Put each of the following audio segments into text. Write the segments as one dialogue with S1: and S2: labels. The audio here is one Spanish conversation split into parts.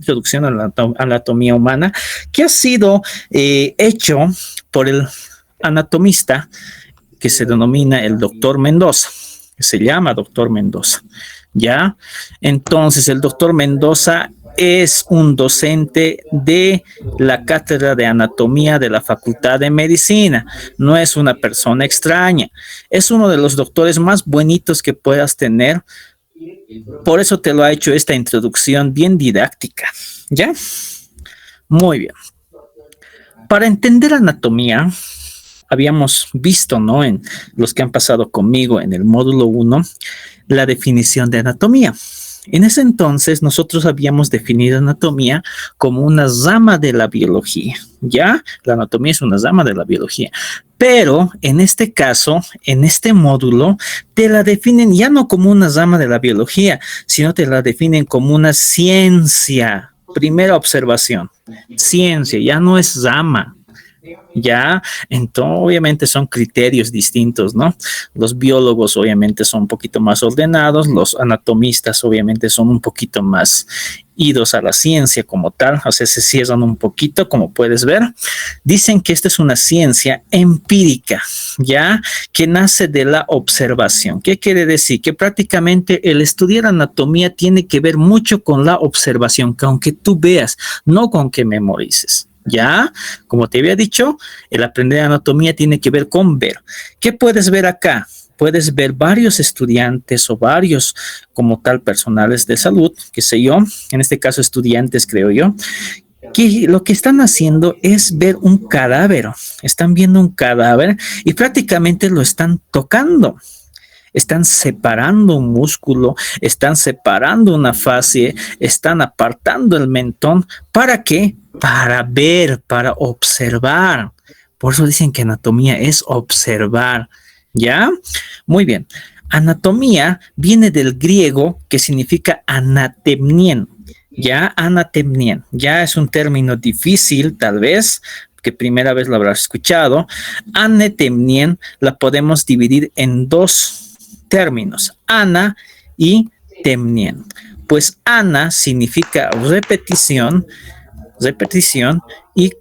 S1: introducción a la anatomía humana, que ha sido hecho por el anatomista que se denomina el doctor Mendoza, que se llama doctor Mendoza, ¿ya? Entonces, el doctor Mendoza es un docente de la Cátedra de Anatomía de la Facultad de Medicina. No es una persona extraña. Es uno de los doctores más bonitos que puedas tener. Por eso te lo ha hecho esta introducción bien didáctica, ¿ya? Muy bien. Para entender anatomía, habíamos visto, ¿no? En los que han pasado conmigo en el módulo 1, la definición de anatomía. En ese entonces, nosotros habíamos definido anatomía como una rama de la biología, ¿ya? La anatomía es una rama de la biología. Pero en este caso, en este módulo, te la definen ya no como una rama de la biología, sino te la definen como una ciencia. Primera observación, ciencia, ya no es rama. Ya, entonces obviamente son criterios distintos, ¿no? Los biólogos obviamente son un poquito más ordenados, los anatomistas obviamente son un poquito más idos a la ciencia como tal, o sea, se cierran un poquito, como puedes ver. Dicen que esta es una ciencia empírica, ¿ya? Que nace de la observación. ¿Qué quiere decir? Que prácticamente el estudiar anatomía tiene que ver mucho con la observación, que aunque tú veas, no con que memorices. Ya, como te había dicho, el aprender anatomía tiene que ver con ver. ¿Qué puedes ver acá? Puedes ver varios estudiantes o varios como tal personales de salud, qué sé yo, en este caso estudiantes creo yo, que lo que están haciendo es ver un cadáver. Están viendo un cadáver y prácticamente lo están tocando. Están separando un músculo, están separando una fascia, están apartando el mentón. ¿Para qué? Para ver, para observar. Por eso dicen que anatomía es observar, ¿ya? Muy bien. Anatomía viene del griego que significa anatemnien, ¿ya? Anatemnien. Ya es un término difícil, tal vez, que primera vez lo habrás escuchado. Anatemnien la podemos dividir en dos términos, ana y temnien. Pues ana significa repetición y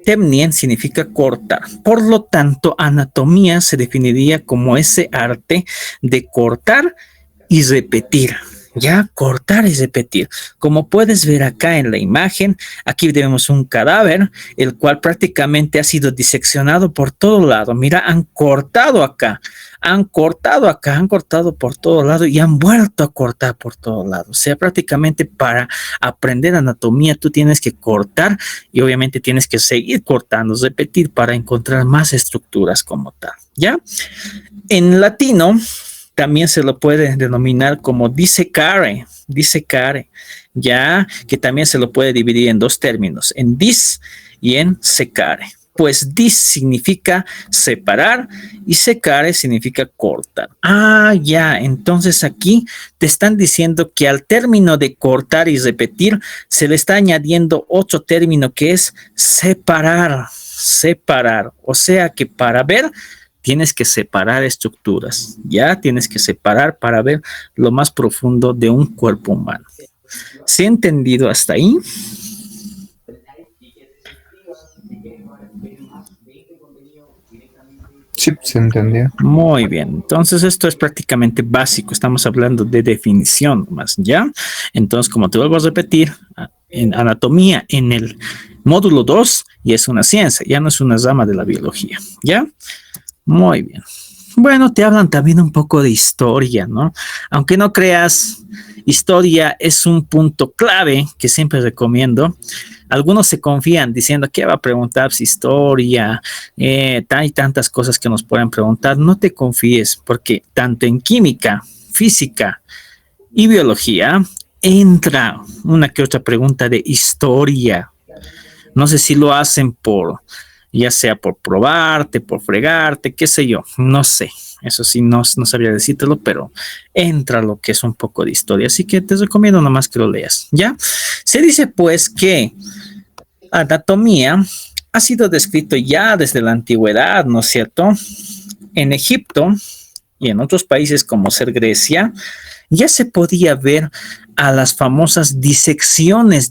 S1: temnien significa cortar. Por lo tanto, anatomía se definiría como ese arte de cortar y repetir. Ya, cortar y repetir. Como puedes ver acá en la imagen, aquí tenemos un cadáver, el cual prácticamente ha sido diseccionado por todo lado. Mira, han cortado acá, han cortado por todo lado y han vuelto a cortar por todo lado. O sea, prácticamente para aprender anatomía tú tienes que cortar y obviamente tienes que seguir cortando, repetir para encontrar más estructuras como tal. ¿Ya? En latino también se lo puede denominar como disecare, ya que también se lo puede dividir en dos términos, en dis y en secare. Pues dis significa separar y secare significa cortar. Ah, ya, entonces aquí te están diciendo que al término de cortar y repetir se le está añadiendo otro término que es separar. O sea que para ver tienes que separar estructuras, ya tienes que separar para ver lo más profundo de un cuerpo humano. ¿Se ha entendido hasta ahí?
S2: Sí, se entendió.
S1: Muy bien, entonces esto es prácticamente básico, estamos hablando de definición más, ¿ya? Entonces, como te vuelvo a repetir, en anatomía, en el módulo 2, ya es una ciencia, ya no es una rama de la biología, ¿ya? Muy bien. Bueno, te hablan también un poco de historia, ¿no? Aunque no creas, historia es un punto clave que siempre recomiendo. Algunos se confían diciendo que va a preguntar si historia, hay tantas cosas que nos pueden preguntar. No te confíes, porque tanto en química, física y biología entra una que otra pregunta de historia. No sé si lo hacen ya sea por probarte, por fregarte, qué sé yo, no sé. Eso sí, no sabría decírtelo, pero entra lo que es un poco de historia. Así que te recomiendo nomás que lo leas, ¿ya? Se dice pues que anatomía ha sido descrito ya desde la antigüedad, ¿no es cierto? En Egipto y en otros países como ser Grecia, ya se podía ver a las famosas disecciones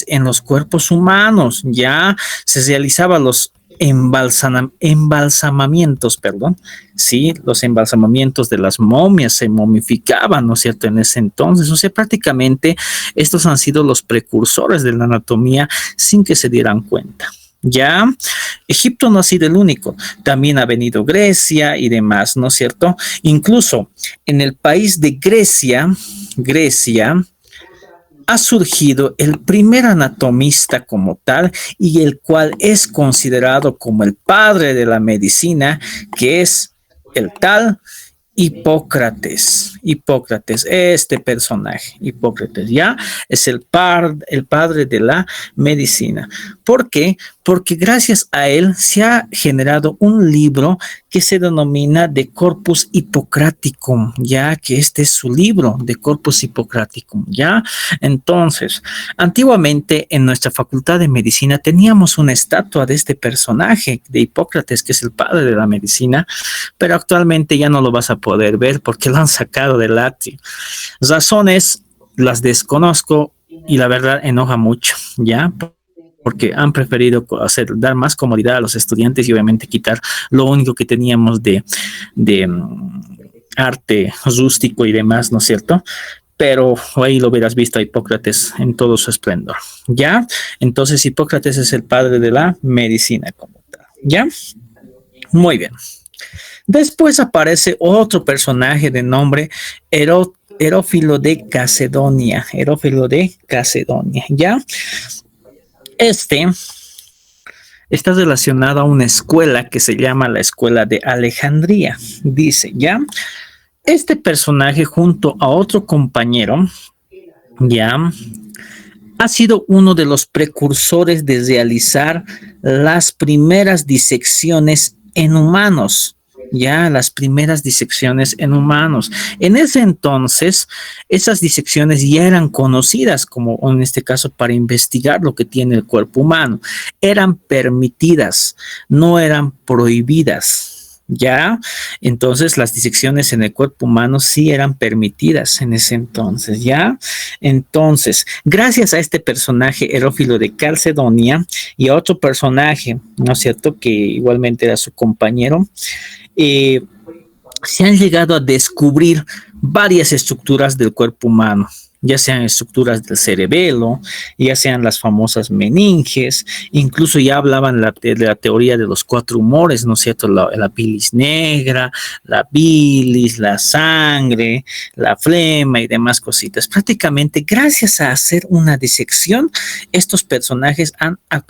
S1: en los cuerpos humanos. Ya se realizaban los embalsamamientos, perdón, sí, los embalsamamientos de las momias, se momificaban, ¿no es cierto?, en ese entonces. O sea, prácticamente estos han sido los precursores de la anatomía sin que se dieran cuenta. Ya, Egipto no ha sido el único, también ha venido Grecia y demás, ¿no es cierto? Incluso en el país de Grecia ha surgido el primer anatomista como tal y el cual es considerado como el padre de la medicina, que es el tal Hipócrates, este personaje, Hipócrates, ya es el padre de la medicina. ¿Por qué? Porque gracias a él se ha generado un libro que se denomina De Corpus Hippocraticum, ya que este es su libro, De Corpus Hippocraticum, ya. Entonces, antiguamente en nuestra facultad de medicina teníamos una estatua de este personaje, de Hipócrates, que es el padre de la medicina, pero actualmente ya no lo vas a poder ver porque lo han sacado del atrio. Razones las desconozco y la verdad enoja mucho, ¿ya? Porque han preferido dar más comodidad a los estudiantes y obviamente quitar lo único que teníamos de arte rústico y demás, ¿no es cierto? Pero ahí lo hubieras visto a Hipócrates en todo su esplendor, ¿ya? Entonces Hipócrates es el padre de la medicina como tal, ¿ya? Muy bien. Después aparece otro personaje de nombre Herófilo de Cacedonia, ¿ya? Este está relacionado a una escuela que se llama la Escuela de Alejandría, dice, ¿ya? Este personaje junto a otro compañero, ¿ya?, ha sido uno de los precursores de realizar las primeras disecciones en humanos, ya las primeras disecciones en humanos. En ese entonces, esas disecciones ya eran conocidas como, en este caso, para investigar lo que tiene el cuerpo humano. Eran permitidas, no eran prohibidas. Ya, entonces las disecciones en el cuerpo humano sí eran permitidas en ese entonces, ya. Entonces, gracias a este personaje Herófilo de Calcedonia y a otro personaje, ¿no es cierto?, que igualmente era su compañero, se han llegado a descubrir varias estructuras del cuerpo humano, ya sean estructuras del cerebelo, ya sean las famosas meninges, incluso ya hablaban de la teoría de los 4 humores, ¿no es cierto? La bilis negra, la bilis, la sangre, la flema y demás cositas. Prácticamente gracias a hacer una disección, estos personajes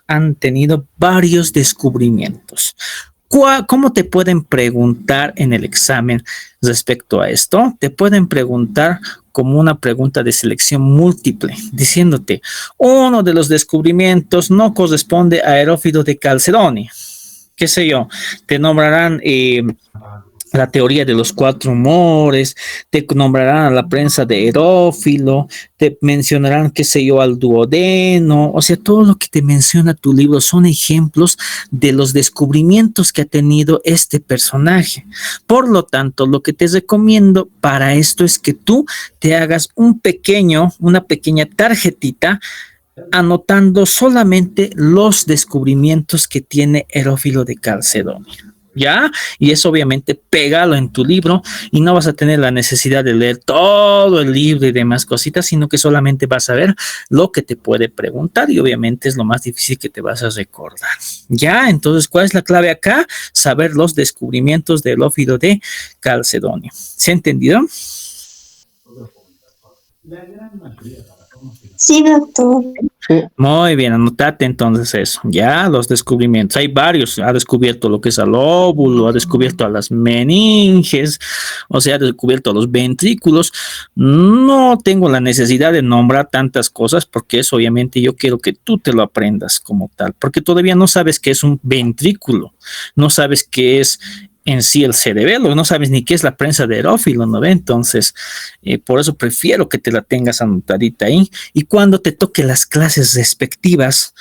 S1: han tenido varios descubrimientos. ¿Cómo te pueden preguntar en el examen respecto a esto? Te pueden preguntar como una pregunta de selección múltiple, diciéndote, uno de los descubrimientos no corresponde a Herófilo de Calcedonia. ¿Qué sé yo? Te nombrarán la teoría de los 4 humores, te nombrarán a la prensa de Herófilo, te mencionarán, qué sé yo, al duodeno. O sea, todo lo que te menciona tu libro son ejemplos de los descubrimientos que ha tenido este personaje. Por lo tanto, lo que te recomiendo para esto es que tú te hagas una pequeña tarjetita anotando solamente los descubrimientos que tiene Herófilo de Calcedonia. ¿Ya? Y eso obviamente pégalo en tu libro y no vas a tener la necesidad de leer todo el libro y demás cositas, sino que solamente vas a ver lo que te puede preguntar y obviamente es lo más difícil que te vas a recordar. ¿Ya? Entonces, ¿cuál es la clave acá? Saber los descubrimientos del Herófilo de Calcedonia. ¿Se ha entendido?
S2: Sí, doctor.
S1: Muy bien, anotate entonces eso, ya, los descubrimientos, hay varios, ha descubierto lo que es el óvulo, ha descubierto a las meninges, o sea, ha descubierto a los ventrículos. No tengo la necesidad de nombrar tantas cosas porque eso obviamente yo quiero que tú te lo aprendas como tal, porque todavía no sabes qué es un ventrículo, no sabes qué es en sí el cerebelo, no sabes ni qué es la prensa de Herófilo, ¿no ve? Entonces, por eso prefiero que te la tengas anotadita ahí y cuando te toque las clases respectivas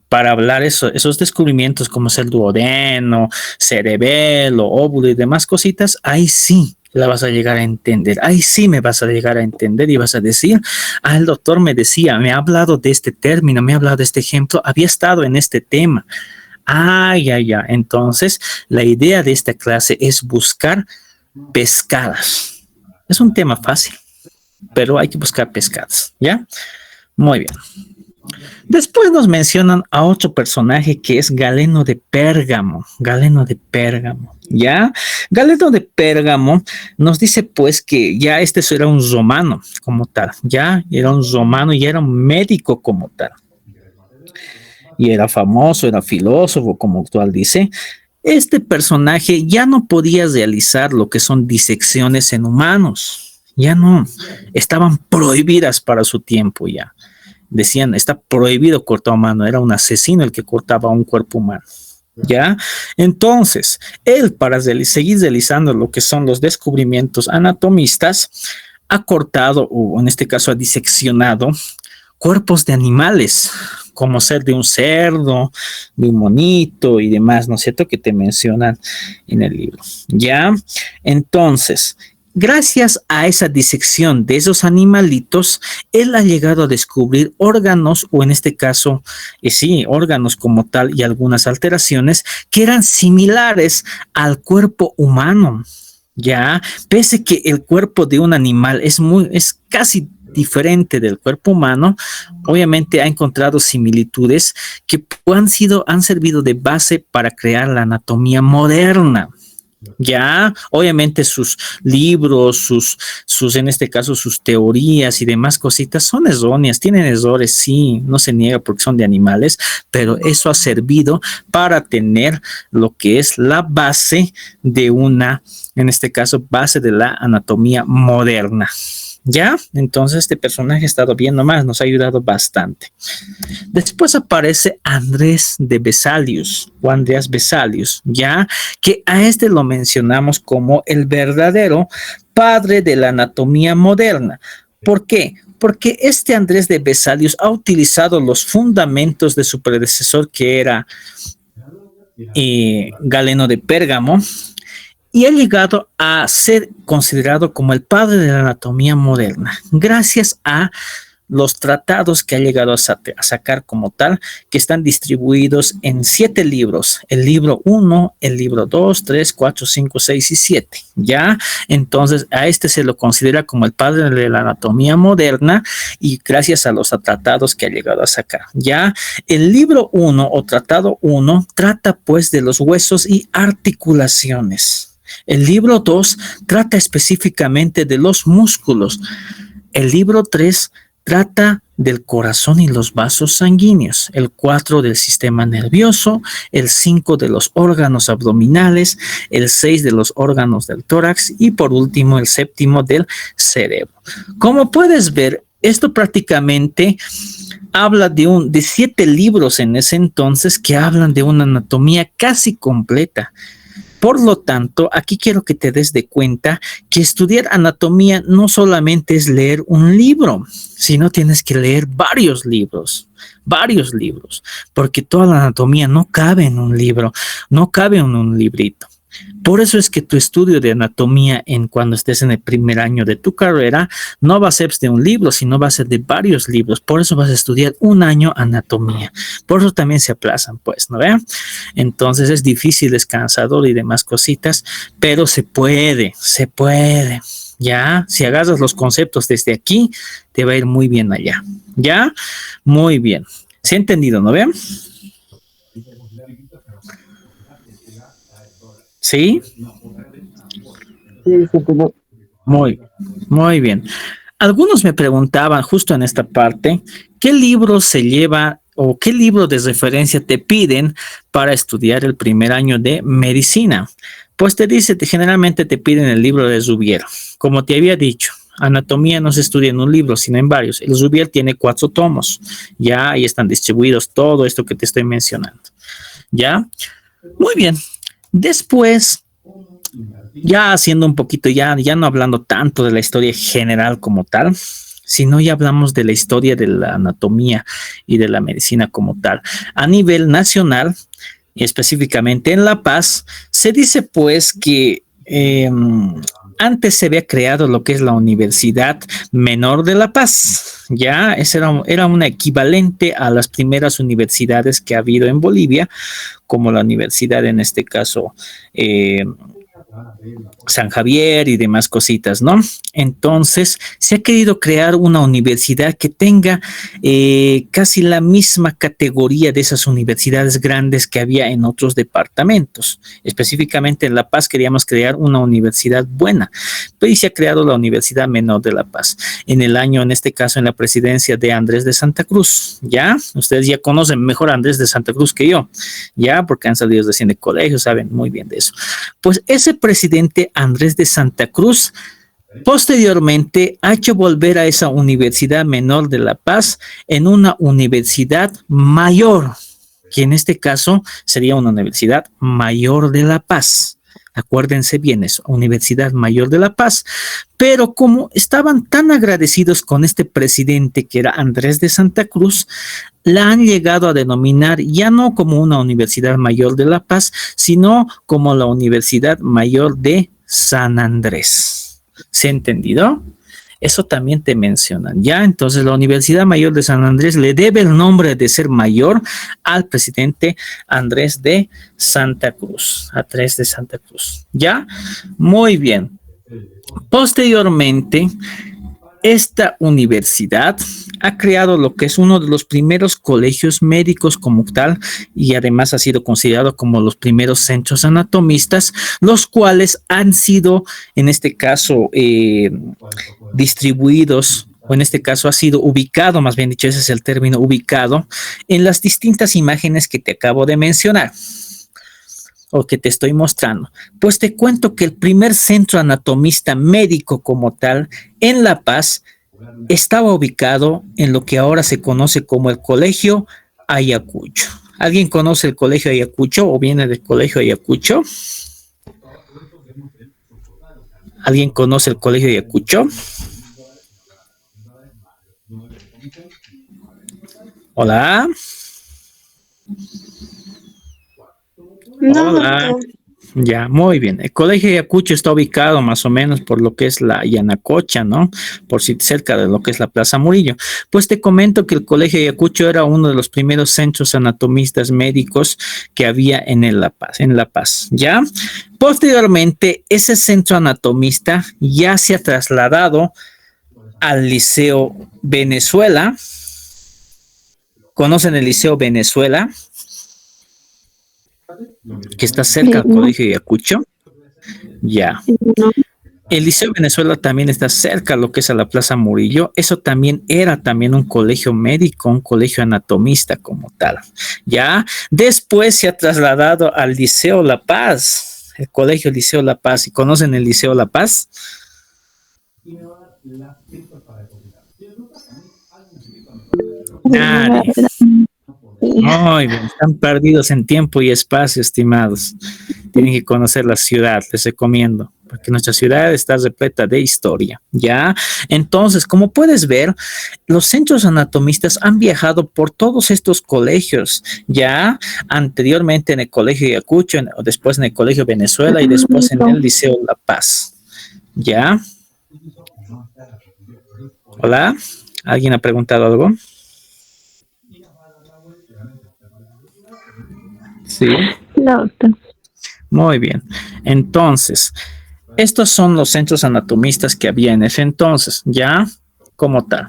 S1: para hablar esos descubrimientos como es el duodeno, cerebelo, óvulo y demás cositas, ahí sí la vas a llegar a entender. Ahí sí me vas a llegar a entender y vas a decir, el doctor me decía, me ha hablado de este término, me ha hablado de este ejemplo, había estado en este tema. Ya. Entonces, la idea de esta clase es buscar pescadas. Es un tema fácil, pero hay que buscar pescadas, ¿ya? Muy bien. Después nos mencionan a otro personaje que es Galeno de Pérgamo. Galeno de Pérgamo, ¿ya? Galeno de Pérgamo nos dice pues que ya este era un romano como tal, ya era un romano y era un médico como tal. Y era famoso, era filósofo, como actual dice. Este personaje ya no podía realizar lo que son disecciones en humanos. Ya no, estaban prohibidas para su tiempo ya. Decían, está prohibido cortar humano, era un asesino el que cortaba un cuerpo humano. ¿Ya? Entonces, él para seguir realizando lo que son los descubrimientos anatomistas, ha cortado, o en este caso ha diseccionado, cuerpos de animales, como ser de un cerdo, de un monito y demás, ¿no es cierto? Que te mencionan en el libro. ¿Ya? Entonces, gracias a esa disección de esos animalitos, él ha llegado a descubrir órganos, o en este caso, sí, órganos como tal y algunas alteraciones que eran similares al cuerpo humano. Ya, pese que el cuerpo de un animal es casi diferente del cuerpo humano, obviamente ha encontrado similitudes que han servido de base para crear la anatomía moderna. Ya, obviamente sus libros, en este caso, sus teorías y demás cositas son erróneas, tienen errores, sí, no se niega porque son de animales, pero eso ha servido para tener lo que es la base de en este caso, base de la anatomía moderna. ¿Ya? Entonces este personaje ha estado bien nomás, nos ha ayudado bastante. Después aparece Andrés de Vesalius o Andreas Vesalius, ¿ya? Que a este lo mencionamos como el verdadero padre de la anatomía moderna. ¿Por qué? Porque este Andrés de Vesalius ha utilizado los fundamentos de su predecesor que era Galeno de Pérgamo, y ha llegado a ser considerado como el padre de la anatomía moderna, gracias a los tratados que ha llegado a sacar como tal, que están distribuidos en 7 libros, el libro 1, el libro 2, 3, 4, 5, 6 y 7, ¿ya? Entonces a este se lo considera como el padre de la anatomía moderna y gracias a los tratados que ha llegado a sacar, ¿ya? El libro 1 o tratado 1 trata pues de los huesos y articulaciones. El libro 2 trata específicamente de los músculos. El libro 3 trata del corazón y los vasos sanguíneos. El 4 del sistema nervioso. El 5 de los órganos abdominales. El 6 de los órganos del tórax. Y por último, el 7 del cerebro. Como puedes ver, esto prácticamente habla de 7 libros en ese entonces que hablan de una anatomía casi completa. Por lo tanto, aquí quiero que te des de cuenta que estudiar anatomía no solamente es leer un libro, sino tienes que leer varios libros, porque toda la anatomía no cabe en un libro, no cabe en un librito. Por eso es que tu estudio de anatomía cuando estés en el primer año de tu carrera no va a ser de un libro, sino va a ser de varios libros. Por eso vas a estudiar un año anatomía. Por eso también se aplazan, pues, ¿no vean? Entonces es difícil, es cansador y demás cositas, pero se puede. Ya, si agarras los conceptos desde aquí, te va a ir muy bien allá. ¿Ya? Muy bien. ¿Se ha entendido, no vean? ¿Sí?
S2: Sí,
S1: Muy bien. Algunos me preguntaban justo en esta parte, ¿qué libro se lleva o qué libro de referencia te piden para estudiar el primer año de medicina? Pues generalmente te piden el libro de Zubier. Como te había dicho, anatomía no se estudia en un libro, sino en varios. El Zubier tiene 4 tomos. Ya ahí están distribuidos todo esto que te estoy mencionando. ¿Ya? Muy bien. Después, ya haciendo un poquito, ya no hablando tanto de la historia general como tal, sino ya hablamos de la historia de la anatomía y de la medicina como tal. A nivel nacional, y específicamente en La Paz, se dice pues que antes se había creado lo que es la Universidad Menor de La Paz. Ya, ese era un equivalente a las primeras universidades que ha habido en Bolivia, como la universidad, en este caso, San Javier y demás cositas, ¿no? Entonces, se ha querido crear una universidad que tenga casi la misma categoría de esas universidades grandes que había en otros departamentos. Específicamente en La Paz queríamos crear una universidad buena, pero se ha creado la Universidad Menor de La Paz en el año, en este caso, en la presidencia de Andrés de Santa Cruz, ¿ya? Ustedes ya conocen mejor a Andrés de Santa Cruz que yo, ¿ya? Porque han salido recién de colegio, saben muy bien de eso. Pues ese presidente Andrés de Santa Cruz posteriormente ha hecho volver a esa Universidad Menor de La Paz en una universidad mayor, que en este caso sería una Universidad Mayor de La Paz. Acuérdense bien eso, Universidad Mayor de La Paz. Pero como estaban tan agradecidos con este presidente que era Andrés de Santa Cruz, la han llegado a denominar ya no como una Universidad Mayor de La Paz, sino como la Universidad Mayor de San Andrés. ¿Se ha entendido? Eso también te mencionan, ¿ya? Entonces, la Universidad Mayor de San Andrés le debe el nombre de ser mayor al presidente Andrés de Santa Cruz. Andrés de Santa Cruz, ¿ya? Muy bien. Posteriormente, esta universidad ha creado lo que es uno de los primeros colegios médicos como tal y además ha sido considerado como los primeros centros anatomistas, los cuales han sido, en este caso, distribuidos, o en este caso ha sido ubicado, más bien dicho, ese es el término, ubicado en las distintas imágenes que te acabo de mencionar o que te estoy mostrando. Pues te cuento que el primer centro anatomista médico como tal en La Paz estaba ubicado en lo que ahora se conoce como el Colegio Ayacucho. ¿Alguien conoce el Colegio Ayacucho o viene del Colegio Ayacucho? ¿Alguien conoce el Colegio Ayacucho? Hola.
S2: No,
S1: Hola.
S2: doctor.
S1: Ya, muy bien. El Colegio Ayacucho está ubicado más o menos por lo que es la Yanacocha, ¿no? Por si cerca de lo que es la Plaza Murillo. Pues te comento que el Colegio Ayacucho era uno de los primeros centros anatomistas médicos que había en La Paz, ¿ya? Posteriormente, ese centro anatomista ya se ha trasladado al Liceo Venezuela. ¿Conocen el Liceo Venezuela? Que está cerca del
S2: No,
S1: Colegio Ayacucho. Ya.
S2: no.
S1: El Liceo Venezuela también está cerca a lo que es a la Plaza Murillo. Eso también era también un colegio médico, un colegio anatomista como tal. Ya. Después se ha trasladado al Liceo La Paz, el colegio Liceo La Paz. ¿Y conocen el Liceo La Paz?
S2: La
S1: Nadie.
S2: verdad, sí.
S1: Muy bien, están perdidos en tiempo y espacio, estimados. Tienen que conocer la ciudad, les recomiendo, porque nuestra ciudad está repleta de historia, ¿ya? Entonces, como puedes ver, los centros anatomistas han viajado por todos estos colegios, ¿ya? Anteriormente en el Colegio Ayacucho, después en el Colegio Venezuela y después en el Liceo La Paz, ¿ya? Hola, ¿alguien ha preguntado algo? Sí.
S2: No, doctor.
S1: Muy bien. Entonces, estos son los centros anatomistas que había en ese entonces, ya como tal.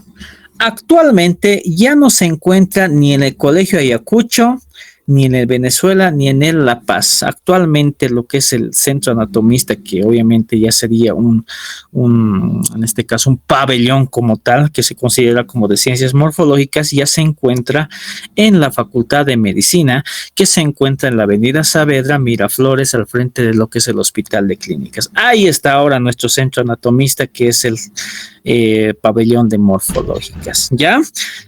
S1: Actualmente ya no se encuentra ni en el Colegio Ayacucho, ni en el Venezuela, ni en el La Paz. Actualmente lo que es el centro anatomista, que obviamente ya sería en este caso, un pabellón como tal, que se considera como de ciencias morfológicas, ya se encuentra en la Facultad de Medicina, que se encuentra en la Avenida Saavedra, Miraflores, al frente de lo que es el Hospital de Clínicas. Ahí está ahora nuestro centro anatomista, que es el pabellón de morfológicas, ¿ya?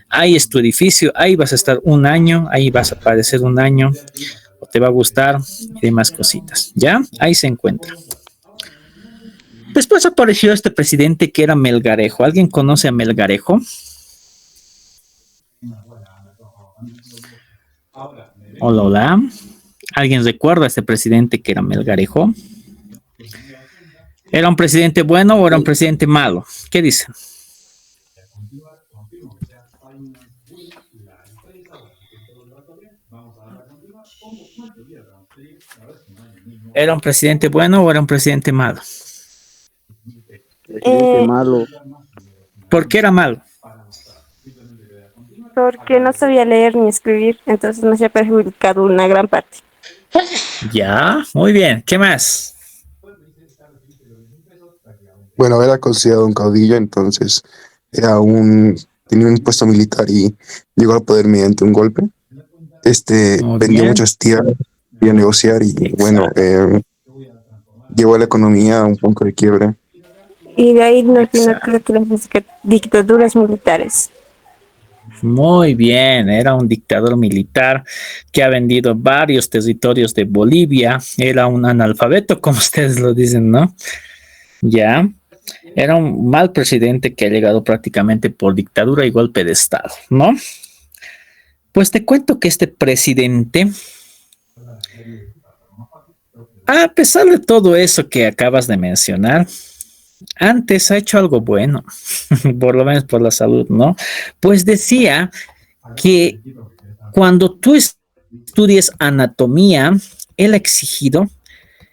S1: Ahí es tu edificio, ahí vas a estar un año, ahí vas a aparecer un año, o te va a gustar y demás cositas, ¿ya? Ahí se encuentra. Después apareció este presidente que era Melgarejo. ¿Alguien conoce a Melgarejo? Hola, hola. ¿Alguien recuerda a este presidente que era Melgarejo? ¿Era un presidente bueno o era un presidente malo? ¿Qué dicen? ¿Era un presidente bueno o era un presidente malo?
S3: Presidente malo.
S1: ¿Por qué era malo?
S2: Porque no sabía leer ni escribir, entonces me ha perjudicado una gran parte.
S1: Ya, muy bien. ¿Qué más?
S4: Bueno, era considerado un caudillo, entonces tenía un puesto militar y llegó al poder mediante un golpe.
S1: Muy
S4: Vendió
S1: bien.
S4: muchas tierras, a negociar y bueno,
S1: Exacto.
S4: llevó a la economía a un punto de quiebre.
S2: Y de ahí nos vino
S1: Exacto.
S2: creo que las dictaduras militares.
S1: Muy bien, era un dictador militar que ha vendido varios territorios de Bolivia. Era un analfabeto, como ustedes lo dicen, ¿no? Ya. Era un mal presidente que ha llegado prácticamente por dictadura y golpe de Estado, ¿no? Pues te cuento que este presidente, a pesar de todo eso que acabas de mencionar, antes ha hecho algo bueno, por lo menos por la salud, ¿no? Pues decía que cuando tú estudies anatomía, él ha exigido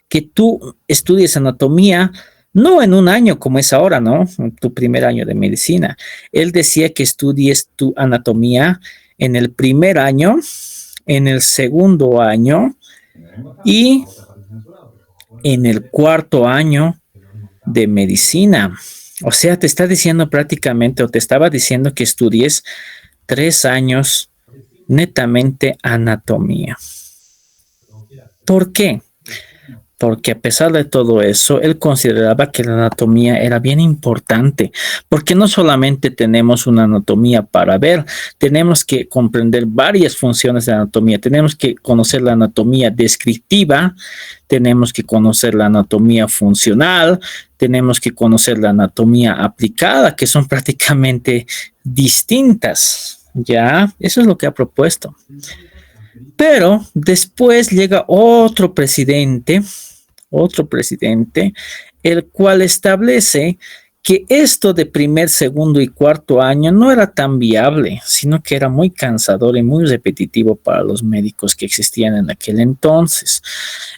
S1: que tú estudies anatomía no en un año como es ahora, ¿no? Tu primer año de medicina. Él decía que estudies tu anatomía en el primer año, en el segundo año y en el cuarto año de medicina. O sea, te está diciendo prácticamente, o te estaba diciendo que estudies 3 años netamente anatomía. ¿Por qué? Porque a pesar de todo eso, él consideraba que la anatomía era bien importante, porque no solamente tenemos una anatomía para ver, tenemos que comprender varias funciones de anatomía, tenemos que conocer la anatomía descriptiva, tenemos que conocer la anatomía funcional, tenemos que conocer la anatomía aplicada, que son prácticamente distintas, ¿ya? Eso es lo que ha propuesto. Pero después llega otro presidente, el cual establece que esto de primer, segundo y cuarto año no era tan viable, sino que era muy cansador y muy repetitivo para los médicos que existían en aquel entonces.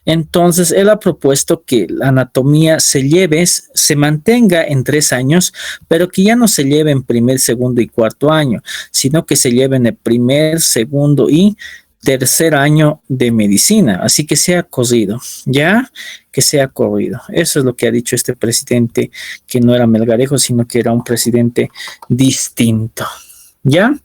S1: Entonces, él ha propuesto que la anatomía se mantenga en 3 años, pero que ya no se lleve en primer, segundo y cuarto año, sino que se lleve en el primer, segundo y tercer año de medicina, así que sea corrido, ¿ya? Que sea corrido. Eso es lo que ha dicho este presidente, que no era Melgarejo, sino que era un presidente distinto, ¿ya?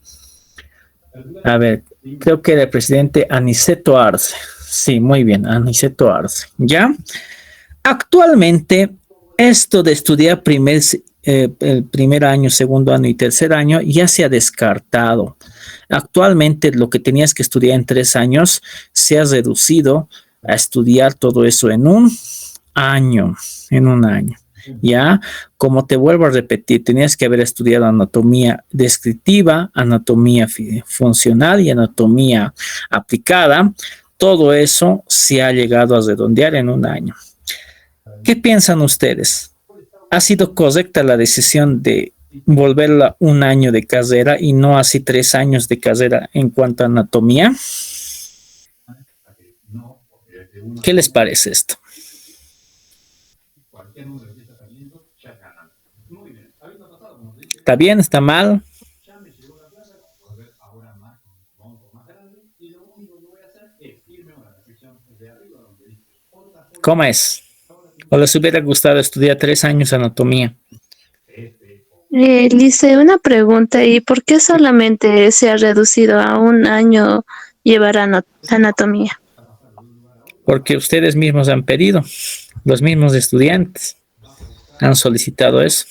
S1: A ver, creo que era el presidente Aniceto Arce. Sí, muy bien, Aniceto Arce, ¿ya? Actualmente, esto de estudiar el primer año, segundo año y tercer año ya se ha descartado. Actualmente lo que tenías que estudiar en 3 años se ha reducido a estudiar todo eso en un año, ¿ya? Como te vuelvo a repetir, tenías que haber estudiado anatomía descriptiva, anatomía funcional y anatomía aplicada. Todo eso se ha llegado a redondear en un año. ¿Qué piensan ustedes? ¿Ha sido correcta la decisión de volverla un año de carrera y no así 3 años de carrera en cuanto a anatomía? ¿Qué les parece esto? ¿Está bien? ¿Está mal? ¿Cómo es? ¿O les hubiera gustado estudiar 3 años anatomía?
S2: Lice, una pregunta, ¿y por qué solamente se ha reducido a un año llevar anatomía?
S1: Porque ustedes mismos han pedido, los mismos estudiantes han solicitado eso.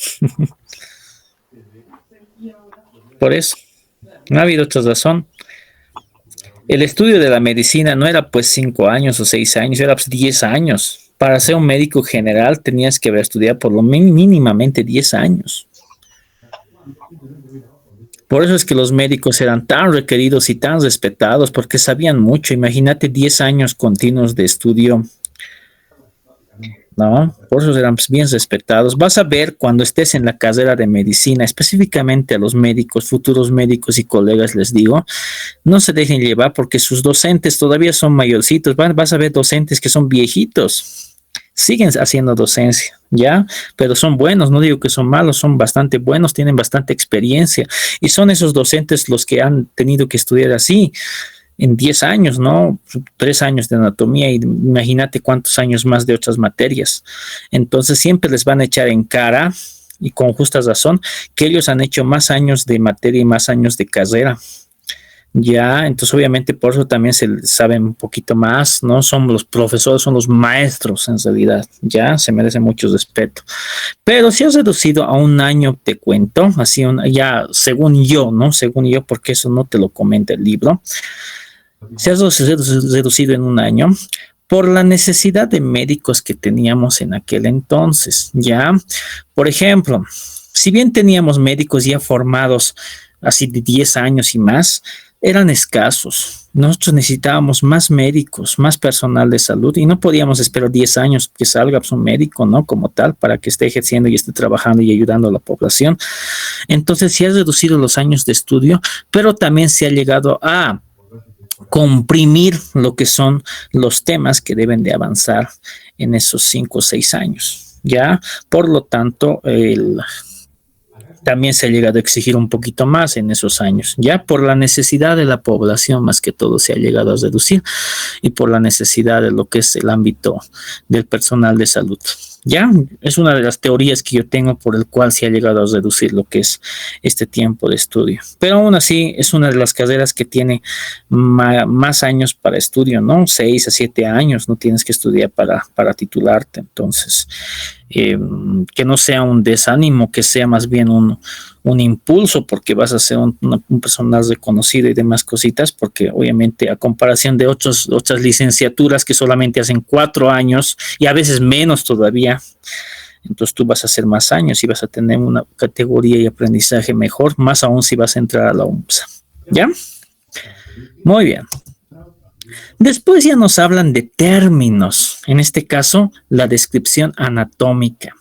S1: Por eso, no ha habido otra razón. El estudio de la medicina no era pues 5 años o 6 años, era pues 10 años. Para ser un médico general tenías que haber estudiado por lo mínimamente 10 años. Por eso es que los médicos eran tan requeridos y tan respetados, porque sabían mucho. Imagínate 10 años continuos de estudio ¿no? Por eso eran bien respetados. Vas a ver cuando estés en la carrera de medicina, específicamente a los médicos, futuros médicos y colegas, les digo, no se dejen llevar porque sus docentes todavía son mayorcitos. Vas a ver docentes que son viejitos, siguen haciendo docencia, ¿ya? Pero son buenos, no digo que son malos, son bastante buenos, tienen bastante experiencia y son esos docentes los que han tenido que estudiar así en 10 años, ¿no? 3 años de anatomía y imagínate cuántos años más de otras materias. Entonces siempre les van a echar en cara, y con justa razón, que ellos han hecho más años de materia y más años de carrera. Ya, entonces obviamente por eso también se saben un poquito más, ¿no? Son los profesores, son los maestros en realidad, ya, se merece mucho respeto. Pero si has reducido a un año, te cuento, así ya según yo, ¿no? Según yo, porque eso no te lo comenta el libro. Se ha reducido en un año por la necesidad de médicos que teníamos en aquel entonces, ¿ya? Por ejemplo, si bien teníamos médicos ya formados así de 10 años y más, eran escasos. Nosotros necesitábamos más médicos, más personal de salud y no podíamos esperar 10 años que salga un médico, ¿no? Como tal, para que esté ejerciendo y esté trabajando y ayudando a la población. Entonces, se ha reducido los años de estudio, pero también se ha llegado a comprimir lo que son los temas que deben de avanzar en esos 5 o 6 años, ¿ya? Por lo tanto, también se ha llegado a exigir un poquito más en esos años, ya por la necesidad de la población más que todo se ha llegado a reducir y por la necesidad de lo que es el ámbito del personal de salud. Ya, es una de las teorías que yo tengo por el cual se ha llegado a reducir lo que es este tiempo de estudio. Pero aún así es una de las carreras que tiene más años para estudio, ¿no? 6 a 7 años no tienes que estudiar para titularte. Entonces, que no sea un desánimo, que sea más bien un impulso, porque vas a ser un personal reconocido y demás cositas, porque obviamente a comparación de otras licenciaturas que solamente hacen 4 años y a veces menos todavía, entonces tú vas a hacer más años y vas a tener una categoría y aprendizaje mejor, más aún si vas a entrar a la UMSA. ¿Ya? Muy bien. Después ya nos hablan de términos, en este caso la descripción anatómica,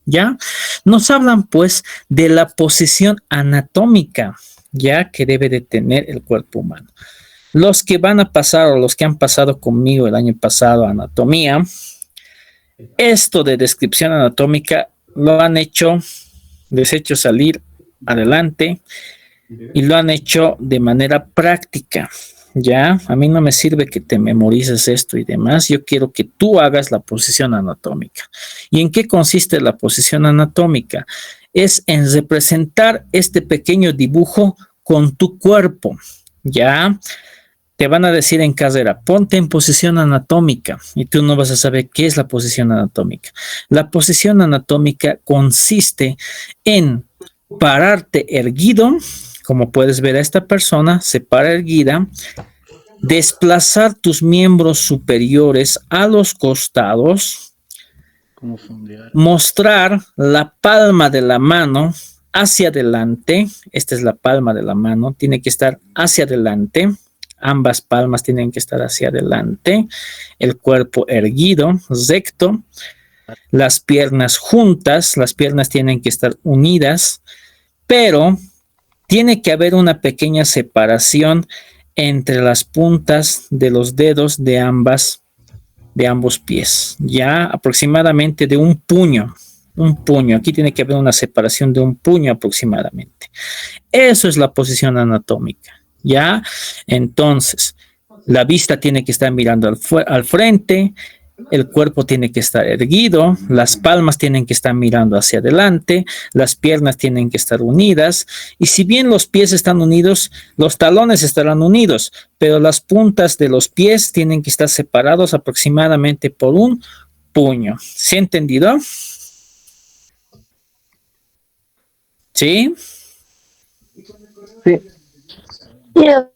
S1: ¿ya? Nos hablan pues de la posición anatómica, ya que debe de tener el cuerpo humano. Los que van a pasar o los que han pasado conmigo el año pasado a anatomía, esto de descripción anatómica lo han hecho, les he hecho salir adelante y lo han hecho de manera práctica. Ya, a mí no me sirve que te memorices esto y demás. Yo quiero que tú hagas la posición anatómica. ¿Y en qué consiste la posición anatómica? Es en representar este pequeño dibujo con tu cuerpo. Ya, te van a decir en carrera, ponte en posición anatómica y tú no vas a saber qué es la posición anatómica. La posición anatómica consiste en pararte erguido. Como puedes ver a esta persona, se para erguida, desplazar tus miembros superiores a los costados, mostrar la palma de la mano hacia adelante, esta es la palma de la mano, tiene que estar hacia adelante, ambas palmas tienen que estar hacia adelante, el cuerpo erguido, recto, las piernas juntas, las piernas tienen que estar unidas, pero tiene que haber una pequeña separación entre las puntas de los dedos de ambos pies, ya aproximadamente de un puño, aquí tiene que haber una separación de un puño aproximadamente. Eso es la posición anatómica, ya. Entonces, la vista tiene que estar mirando al frente, el cuerpo tiene que estar erguido, las palmas tienen que estar mirando hacia adelante, las piernas tienen que estar unidas, y si bien los pies están unidos, los talones estarán unidos, pero las puntas de los pies tienen que estar separados aproximadamente por un puño. ¿Sí entendido? ¿Sí?
S2: Sí,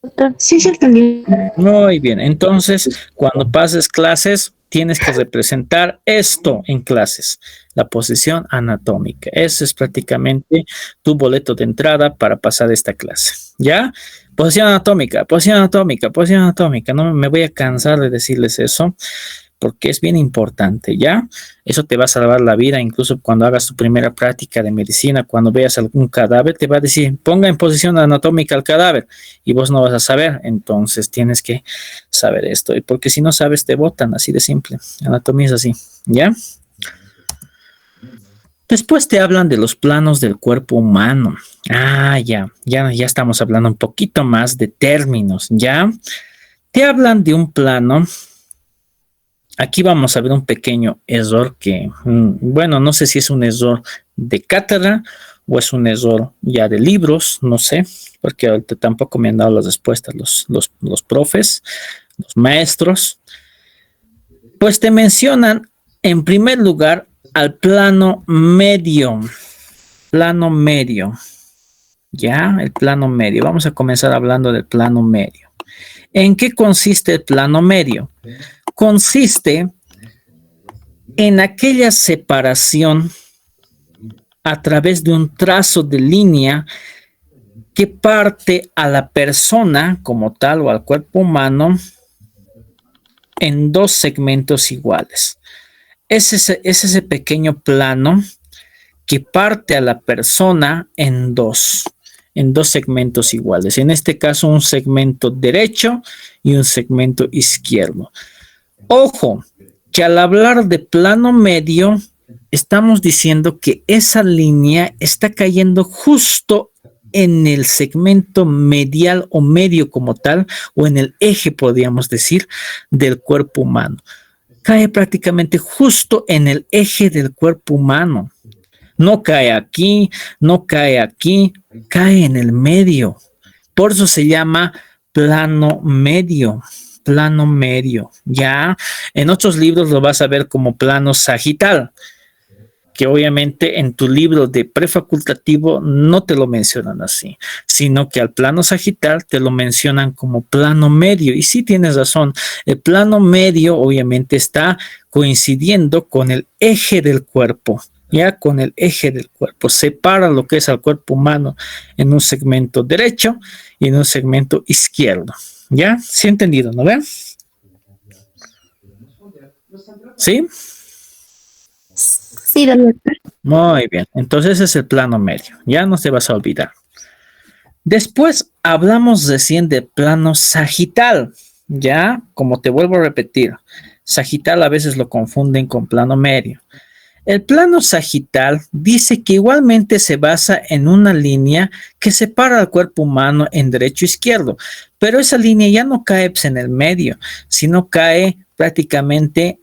S2: doctor. Sí, se entendió.
S1: Muy bien, entonces cuando pases clases tienes que representar esto en clases, la posición anatómica. Ese es prácticamente tu boleto de entrada para pasar esta clase, ¿ya? Posición anatómica, posición anatómica, posición anatómica. No me voy a cansar de decirles eso, porque es bien importante, ¿ya? Eso te va a salvar la vida, incluso cuando hagas tu primera práctica de medicina, cuando veas algún cadáver, te va a decir, ponga en posición anatómica al cadáver, y vos no vas a saber, entonces tienes que saber esto, y porque si no sabes, te botan, así de simple. Anatomía es así, ¿ya? Después te hablan de los planos del cuerpo humano. Ya estamos hablando un poquito más de términos, ¿ya? Te hablan de un plano. Aquí vamos a ver un pequeño error que, bueno, no sé si es un error de cátedra o es un error ya de libros, no sé, porque ahorita tampoco me han dado las respuestas los profes, los maestros. Pues te mencionan, en primer lugar, al plano medio. Plano medio. Ya, el plano medio. Vamos a comenzar hablando del plano medio. ¿En qué consiste el plano medio? Consiste en aquella separación a través de un trazo de línea que parte a la persona como tal o al cuerpo humano en dos segmentos iguales. Es ese pequeño plano que parte a la persona en dos segmentos iguales. En este caso, un segmento derecho y un segmento izquierdo. Ojo, que al hablar de plano medio, estamos diciendo que esa línea está cayendo justo en el segmento medial o medio como tal, o en el eje, podríamos decir, del cuerpo humano. Cae prácticamente justo en el eje del cuerpo humano. No cae aquí, no cae aquí, cae en el medio. Por eso se llama plano medio. Plano medio. Ya en otros libros lo vas a ver como plano sagital, que obviamente en tu libro de prefacultativo no te lo mencionan así, sino que al plano sagital te lo mencionan como plano medio. Y sí tienes razón, el plano medio obviamente está coincidiendo con el eje del cuerpo, ya con el eje del cuerpo. Separa lo que es al cuerpo humano en un segmento derecho y en un segmento izquierdo. ¿Ya? ¿Sí entendido, no ven? ¿Sí?
S2: Sí, doctor.
S1: Muy bien, entonces ese es el plano medio, ya no te vas a olvidar. Después hablamos recién de plano sagital, ya, como te vuelvo a repetir, sagital a veces lo confunden con plano medio. El plano sagital dice que igualmente se basa en una línea que separa al cuerpo humano en derecho e izquierdo, pero esa línea ya no cae en el medio, sino cae prácticamente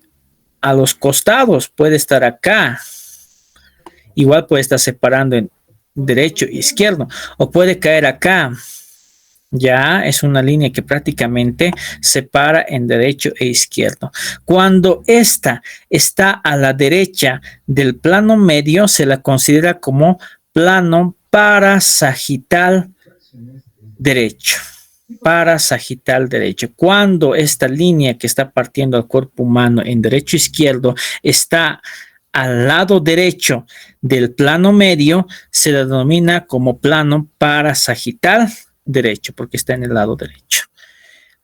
S1: a los costados. Puede estar acá, igual puede estar separando en derecho e izquierdo, o puede caer acá. Ya es una línea que prácticamente separa en derecho e izquierdo. Cuando esta está a la derecha del plano medio, se la considera como plano parasagital derecho. Parasagital derecho. Cuando esta línea que está partiendo al cuerpo humano en derecho e izquierdo está al lado derecho del plano medio, se denomina como plano parasagital derecho, porque está en el lado derecho.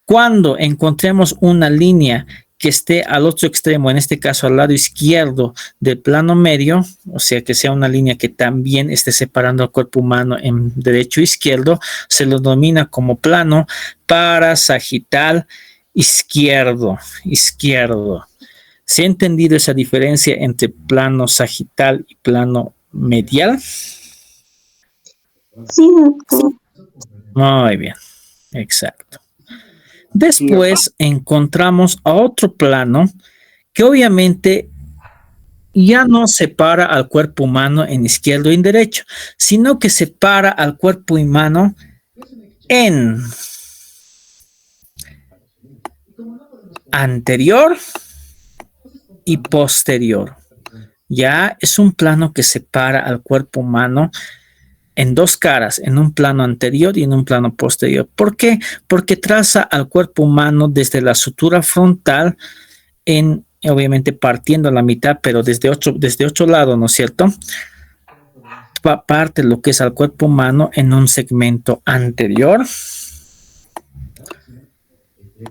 S1: Cuando encontremos una línea que esté al otro extremo, en este caso al lado izquierdo del plano medio, o sea que sea una línea que también esté separando al cuerpo humano en derecho e izquierdo, se lo denomina como plano parasagital izquierdo. ¿Se ha entendido esa diferencia entre plano sagital y plano medial?
S2: Sí, doctor.
S1: Muy bien, exacto. Después encontramos a otro plano que obviamente ya no separa al cuerpo humano en izquierdo y en derecho, sino que separa al cuerpo humano en anterior y posterior. Ya es un plano que separa al cuerpo humano en dos caras, en un plano anterior y en un plano posterior. ¿Por qué? Porque traza al cuerpo humano desde la sutura frontal, obviamente partiendo a la mitad, pero desde ocho lados, ¿no es cierto? Parte lo que es al cuerpo humano en un segmento anterior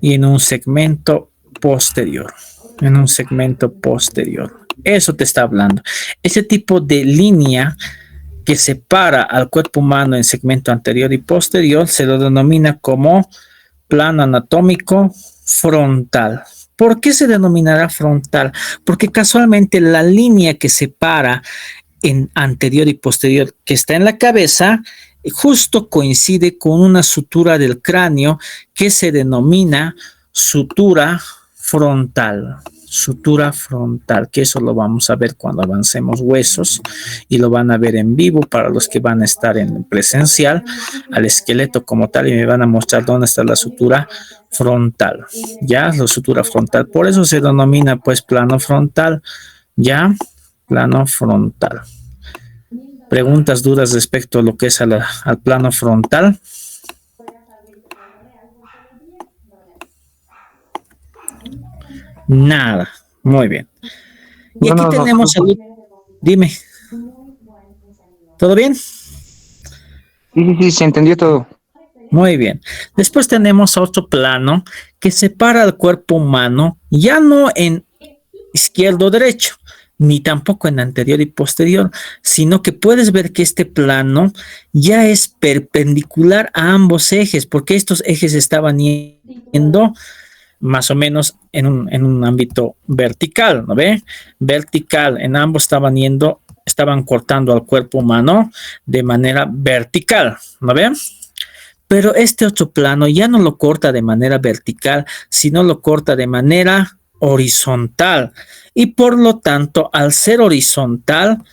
S1: y en un segmento posterior. En un segmento posterior. Eso te está hablando. Ese tipo de línea que separa al cuerpo humano en segmento anterior y posterior se lo denomina como plano anatómico frontal. ¿Por qué se denominará frontal? Porque casualmente la línea que separa en anterior y posterior que está en la cabeza justo coincide con una sutura del cráneo que se denomina sutura frontal. Sutura frontal, que eso lo vamos a ver cuando avancemos huesos y lo van a ver en vivo para los que van a estar en presencial al esqueleto como tal y me van a mostrar dónde está la sutura frontal, ya, la sutura frontal, por eso se denomina pues plano frontal, ya, plano frontal. ¿Preguntas, dudas respecto a lo que es al plano frontal? Nada, muy bien. Y aquí tenemos, dime, ¿todo bien?
S3: Sí, se entendió todo.
S1: Muy bien. Después tenemos otro plano que separa al cuerpo humano, ya no en izquierdo o derecho, ni tampoco en anterior y posterior, sino que puedes ver que este plano ya es perpendicular a ambos ejes, porque estos ejes estaban yendo más o menos en un ámbito vertical, ¿no ve? Vertical, en ambos estaban cortando al cuerpo humano de manera vertical, ¿no ve? Pero este otro plano ya no lo corta de manera vertical, sino lo corta de manera horizontal. Y por lo tanto, al ser horizontal,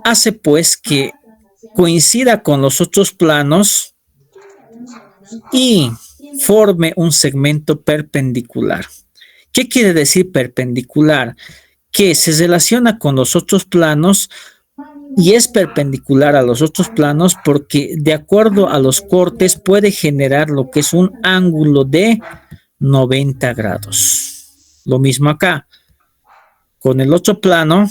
S1: hace pues que coincida con los otros planos y forme un segmento perpendicular. ¿Qué quiere decir perpendicular? Que se relaciona con los otros planos y es perpendicular a los otros planos porque de acuerdo a los cortes puede generar lo que es un ángulo de 90 grados. Lo mismo acá. Con el otro plano,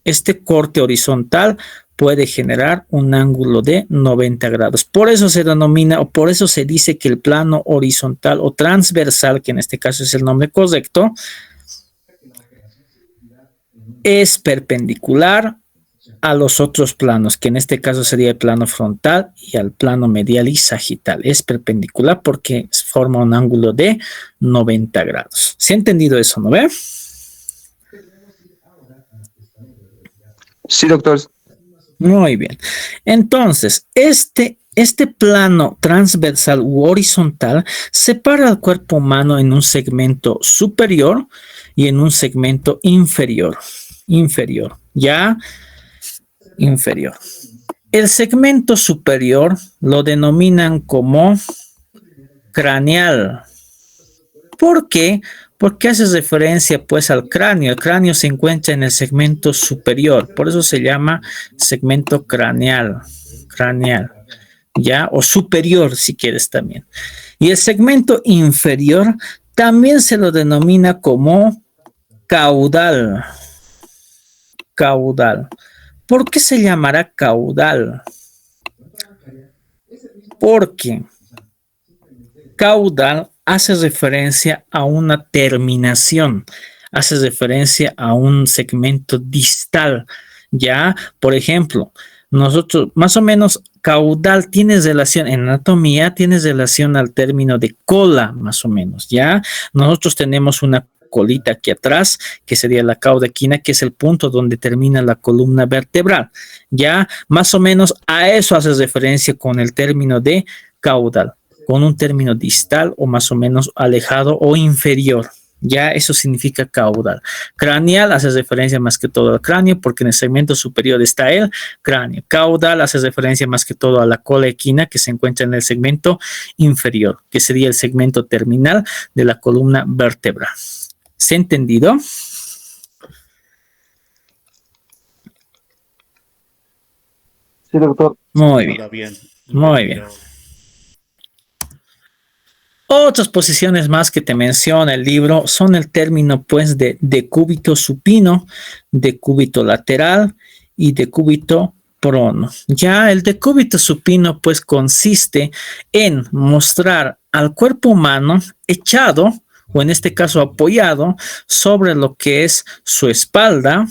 S1: este corte horizontal puede generar un ángulo de 90 grados. Por eso se denomina, o por eso se dice que el plano horizontal o transversal, que en este caso es el nombre correcto, es perpendicular a los otros planos, que en este caso sería el plano frontal y al plano medial y sagital. Es perpendicular porque forma un ángulo de 90 grados. ¿Se ha entendido eso, no ve?
S3: Sí, doctor.
S1: Muy bien. Entonces, este plano transversal u horizontal separa al cuerpo humano en un segmento superior y en un segmento inferior. ¿Ya? Inferior. El segmento superior lo denominan como craneal. ¿Por qué? Porque hace referencia pues al cráneo. El cráneo se encuentra en el segmento superior, por eso se llama segmento craneal, ¿ya? O superior si quieres también. Y el segmento inferior también se lo denomina como caudal. ¿Por qué se llamará caudal? Porque caudal hace referencia a una terminación, hace referencia a un segmento distal, ¿ya? Por ejemplo, nosotros, más o menos, caudal tiene relación, en anatomía tiene relación al término de cola, más o menos, ¿ya? Nosotros tenemos una colita aquí atrás, que sería la cauda equina, que es el punto donde termina la columna vertebral, ¿ya? Más o menos a eso hace referencia con el término de caudal, con un término distal o más o menos alejado o inferior. Ya eso significa caudal. Craneal hace referencia más que todo al cráneo porque en el segmento superior está el cráneo. Caudal hace referencia más que todo a la cola equina que se encuentra en el segmento inferior, que sería el segmento terminal de la columna vertebral. ¿Se ha entendido?
S3: Sí, doctor.
S1: Muy bien. Muy bien. Otras posiciones más que te menciona el libro son el término pues de decúbito supino, decúbito lateral y decúbito prono. Ya el decúbito supino pues consiste en mostrar al cuerpo humano echado o en este caso apoyado sobre lo que es su espalda,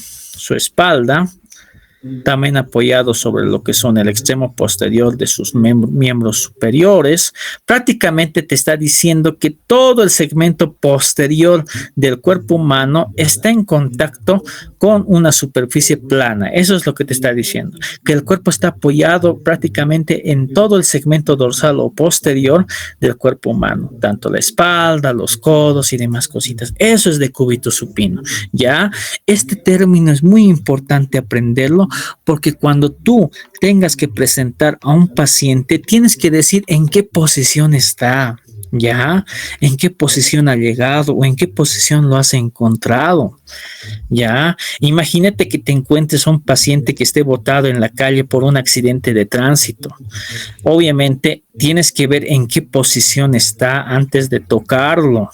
S1: también apoyado sobre lo que son el extremo posterior de sus miembros superiores. Prácticamente te está diciendo que todo el segmento posterior del cuerpo humano está en contacto con una superficie plana. Eso es lo que te está diciendo, que el cuerpo está apoyado prácticamente en todo el segmento dorsal o posterior del cuerpo humano, tanto la espalda, los codos y demás cositas. Eso es decúbito supino, ¿ya? Este término es muy importante aprenderlo, porque cuando tú tengas que presentar a un paciente, tienes que decir en qué posición está, ¿ya? En qué posición ha llegado o en qué posición lo has encontrado, ¿ya? Imagínate que te encuentres a un paciente que esté botado en la calle por un accidente de tránsito. Obviamente tienes que ver en qué posición está antes de tocarlo,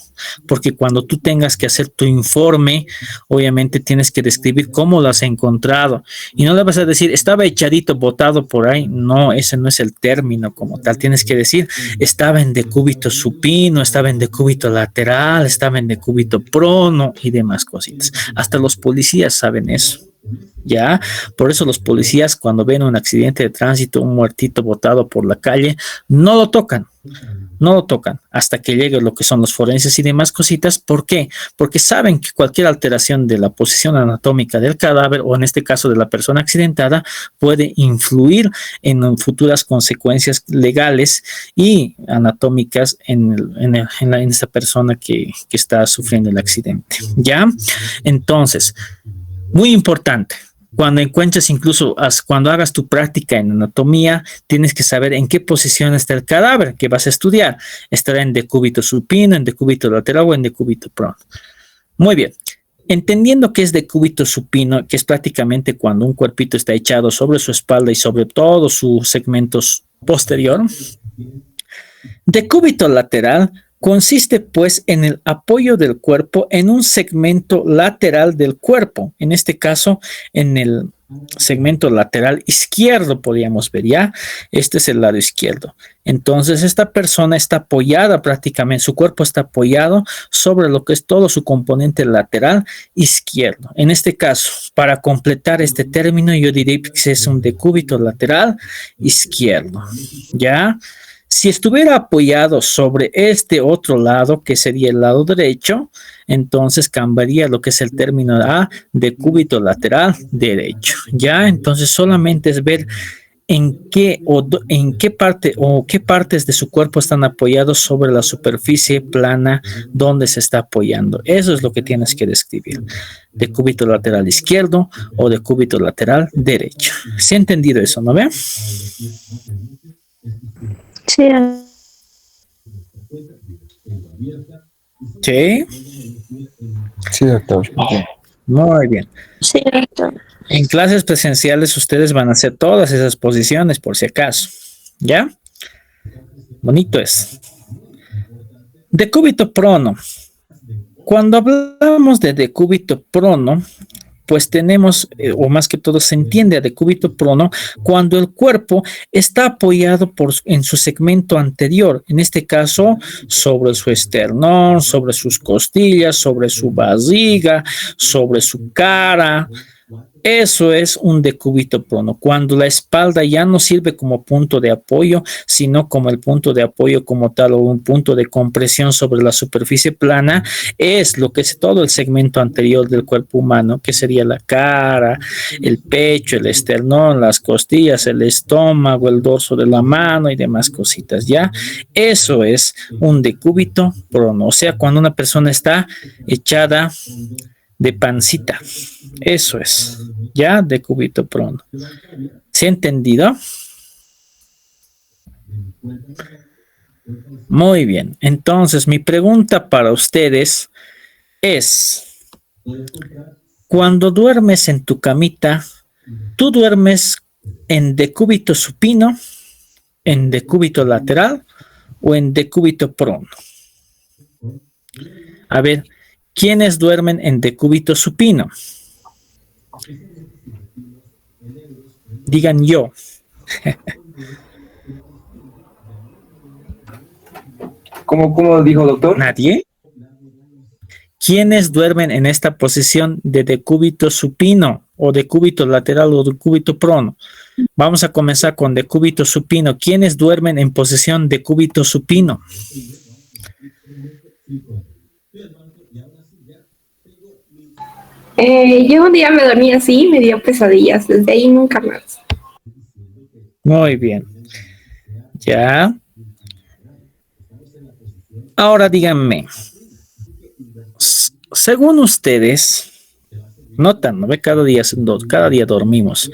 S1: porque cuando tú tengas que hacer tu informe, obviamente tienes que describir cómo lo has encontrado, y no le vas a decir estaba echadito, botado por ahí. No, ese no es el término como tal. Tienes que decir estaba en decúbito supino, estaba en decúbito lateral, estaba en decúbito prono y demás cositas. Hasta los policías saben eso, ¿ya? Por eso los policías, cuando ven un accidente de tránsito, un muertito botado por la calle, no lo tocan hasta que llegue lo que son los forenses y demás cositas. ¿Por qué? Porque saben que cualquier alteración de la posición anatómica del cadáver, o en este caso de la persona accidentada, puede influir en futuras consecuencias legales y anatómicas en esta persona que está sufriendo el accidente, ¿ya? Entonces, muy importante. Cuando encuentres, incluso cuando hagas tu práctica en anatomía, tienes que saber en qué posición está el cadáver que vas a estudiar. ¿Estará en decúbito supino, en decúbito lateral o en decúbito prono? Muy bien. Entendiendo que es decúbito supino, que es prácticamente cuando un cuerpito está echado sobre su espalda y sobre todo su segmento posterior. Decúbito lateral consiste pues en el apoyo del cuerpo en un segmento lateral del cuerpo, en este caso en el segmento lateral izquierdo, podríamos ver, ya, este es el lado izquierdo. Entonces esta persona está apoyada prácticamente, su cuerpo está apoyado sobre lo que es todo su componente lateral izquierdo. En este caso, para completar este término, yo diría que es un decúbito lateral izquierdo, ¿ya? Si estuviera apoyado sobre este otro lado, que sería el lado derecho, entonces cambiaría lo que es el término A, decúbito lateral derecho. Ya, entonces solamente es ver en qué parte o qué partes de su cuerpo están apoyados sobre la superficie plana donde se está apoyando. Eso es lo que tienes que describir. Decúbito lateral izquierdo o decúbito lateral derecho. ¿Se ha entendido eso, no ve?
S2: Sí.
S1: Sí.
S4: Sí, doctor.
S1: Muy bien.
S2: Sí, doctor.
S1: En clases presenciales ustedes van a hacer todas esas posiciones por si acaso. ¿Ya? Bonito es. Decúbito prono. Cuando hablamos de decúbito prono, pues tenemos, o más que todo se entiende a decúbito prono, cuando el cuerpo está apoyado en su segmento anterior, en este caso sobre su esternón, sobre sus costillas, sobre su barriga, sobre su cara. Eso es un decúbito prono, cuando la espalda ya no sirve como punto de apoyo, sino como el punto de apoyo como tal, o un punto de compresión sobre la superficie plana. Es lo que es todo el segmento anterior del cuerpo humano, que sería la cara, el pecho, el esternón, las costillas, el estómago, el dorso de la mano y demás cositas, ¿ya? Eso es un decúbito prono, o sea, cuando una persona está echada de pancita. Eso es, ya, decúbito prono. ¿Se ha entendido? Muy bien. Entonces, mi pregunta para ustedes es, cuando duermes en tu camita, ¿tú duermes en decúbito supino, en decúbito lateral o en decúbito prono? A ver, ¿quiénes duermen en decúbito supino? Digan yo.
S3: ¿Cómo dijo, doctor?
S1: ¿Nadie? ¿Quiénes duermen en esta posición de decúbito supino o decúbito lateral o decúbito prono? Vamos a comenzar con decúbito supino. ¿Quiénes duermen en posición decúbito supino?
S5: Yo un día me dormí así, me dio pesadillas, desde ahí nunca más.
S1: Muy bien. Ya. Ahora díganme, según ustedes, notan, ¿no ve? Cada día dormimos.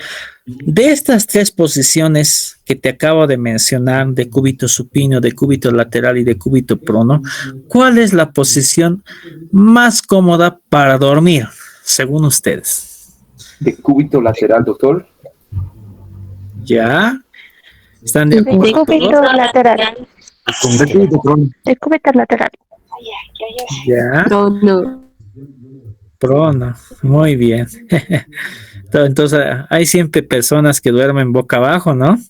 S1: De estas tres posiciones que te acabo de mencionar, decúbito supino, decúbito lateral y decúbito prono, ¿cuál es la posición más cómoda para dormir, según ustedes?
S3: Decúbito lateral, doctor.
S1: ¿Ya? ¿Están de acuerdo?
S2: Decúbito lateral.
S3: Con decúbito prono.
S2: Decúbito lateral.
S1: ¿Ya?
S5: No.
S1: Prono, muy bien. Entonces, hay siempre personas que duermen boca abajo, ¿no?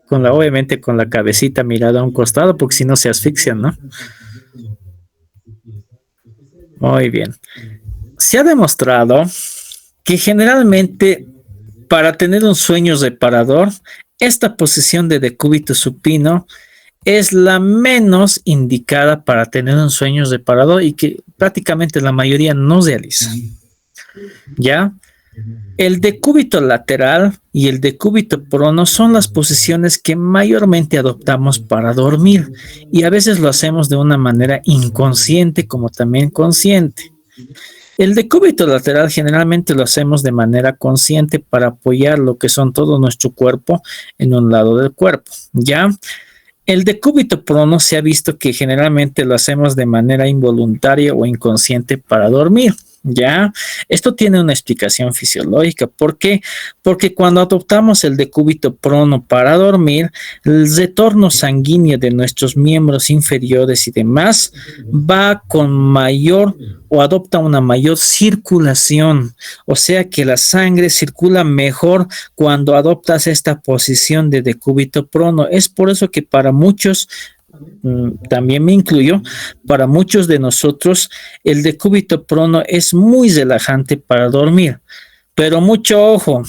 S1: Obviamente con la cabecita mirada a un costado, porque si no se asfixian, ¿no? Muy bien. Se ha demostrado que generalmente para tener un sueño reparador, esta posición de decúbito supino es la menos indicada para tener un sueño reparador y que prácticamente la mayoría no realiza. ¿Ya? El decúbito lateral y el decúbito prono son las posiciones que mayormente adoptamos para dormir y a veces lo hacemos de una manera inconsciente como también consciente. El decúbito lateral generalmente lo hacemos de manera consciente para apoyar lo que son todo nuestro cuerpo en un lado del cuerpo, ¿ya? El decúbito prono se ha visto que generalmente lo hacemos de manera involuntaria o inconsciente para dormir, ¿ya? Esto tiene una explicación fisiológica. ¿Por qué? Porque cuando adoptamos el decúbito prono para dormir, el retorno sanguíneo de nuestros miembros inferiores y demás va con mayor o adopta una mayor circulación, o sea que la sangre circula mejor cuando adoptas esta posición de decúbito prono. Es por eso que para muchos, también me incluyo, para muchos de nosotros el decúbito prono es muy relajante para dormir, pero mucho ojo,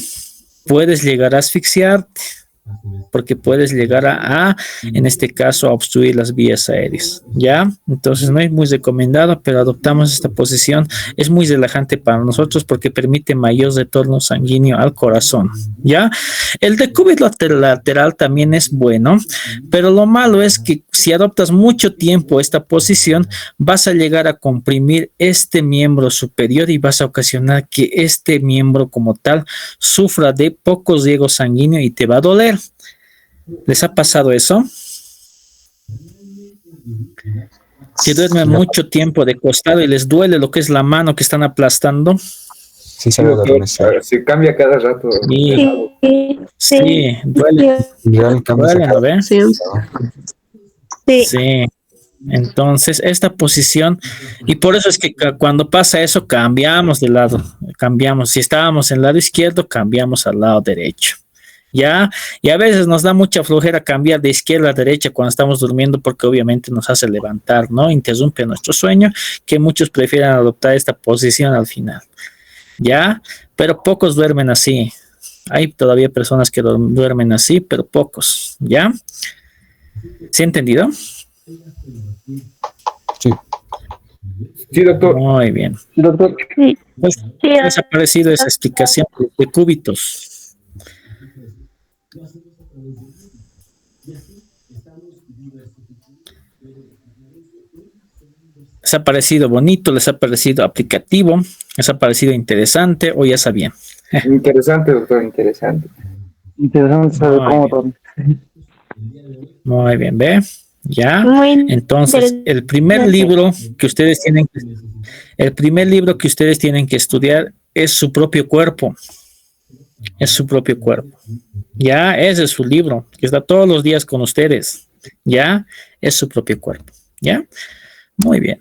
S1: puedes llegar a asfixiarte porque puedes llegar en este caso, a obstruir las vías aéreas, ¿ya? Entonces no es muy recomendado, pero adoptamos esta posición. Es muy relajante para nosotros porque permite mayor retorno sanguíneo al corazón, ¿ya? El decúbito lateral también es bueno, pero lo malo es que si adoptas mucho tiempo esta posición, vas a llegar a comprimir este miembro superior y vas a ocasionar que este miembro como tal sufra de poco riego sanguíneo y te va a doler. ¿Les ha pasado eso? Que duermen mucho tiempo de costado y les duele lo que es la mano que están aplastando.
S4: Sí, se ve dolor.
S3: Se cambia cada rato.
S1: Sí, duele. Duele, ¿no ve? Sí. Entonces, esta posición, y por eso es que cuando pasa eso, cambiamos de lado. Cambiamos. Si estábamos en el lado izquierdo, cambiamos al lado derecho. ¿Ya? Y a veces nos da mucha flojera cambiar de izquierda a derecha cuando estamos durmiendo porque obviamente nos hace levantar, ¿no? Interrumpe nuestro sueño, que muchos prefieren adoptar esta posición al final, ¿ya? Pero pocos duermen así. Hay todavía personas que duermen así, pero pocos, ¿ya? ¿Sí entendido?
S4: Sí.
S3: Sí, doctor.
S1: Muy bien.
S3: Sí, doctor.
S1: Pues, ¿qué les ha parecido esa explicación de cúbitos? ¿Les ha parecido bonito? ¿Les ha parecido aplicativo? ¿Les ha parecido interesante o ya sabían?
S3: Interesante, doctor, interesante. Interesante saber cómo dormir.
S1: Muy bien, ¿ve? ¿Ya?
S2: Muy
S1: Entonces, el primer libro que ustedes tienen que estudiar es su propio cuerpo. Es su propio cuerpo. Ya, ese es su libro, que está todos los días con ustedes. Ya, es su propio cuerpo. Ya, muy bien.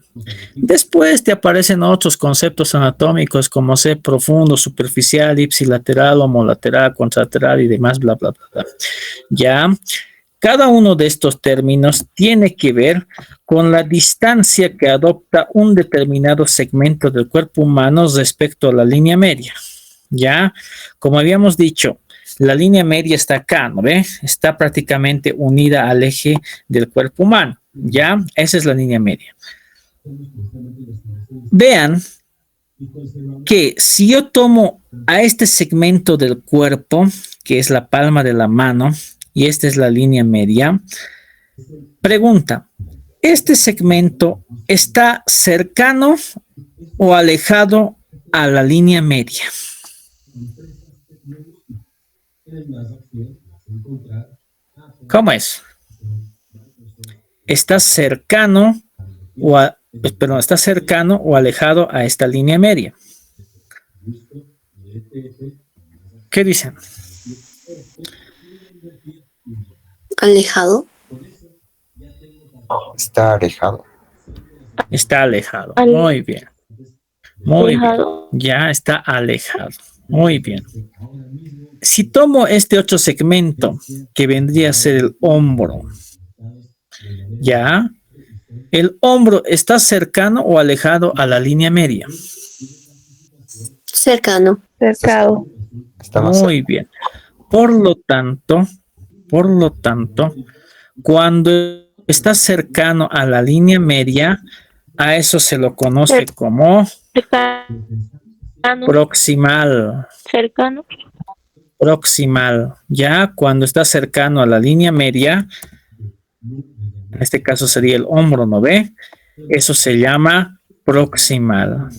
S1: Después te aparecen otros conceptos anatómicos como ser profundo, superficial, ipsilateral, homolateral, contralateral y demás, bla, bla, bla, bla. Ya, Cada uno de estos términos tiene que ver con la distancia que adopta un determinado segmento del cuerpo humano respecto a la línea media. Ya, como habíamos dicho, la línea media está acá, ¿no ve? Está prácticamente unida al eje del cuerpo humano. Ya, esa es la línea media. Vean que si yo tomo a este segmento del cuerpo, que es la palma de la mano, y esta es la línea media, pregunta, ¿este segmento está cercano o alejado a la línea media? ¿Cómo es? ¿Está cercano está cercano o alejado a esta línea media? ¿Qué dicen?
S6: Alejado.
S3: Está alejado.
S1: Está alejado. Muy bien. Muy bien. Ya está alejado. Muy bien. Si tomo este otro segmento, que vendría a ser el hombro, ya, ¿el hombro está cercano o alejado a la línea media?
S6: Cercano.
S2: Cercado.
S3: Está más
S1: Muy bien. Por lo tanto, cuando está cercano a la línea media, a eso se lo conoce como proximal.
S2: Cercano.
S1: Proximal. Ya cuando está cercano a la línea media, en este caso sería el hombro, ¿no ve? Eso se llama proximal.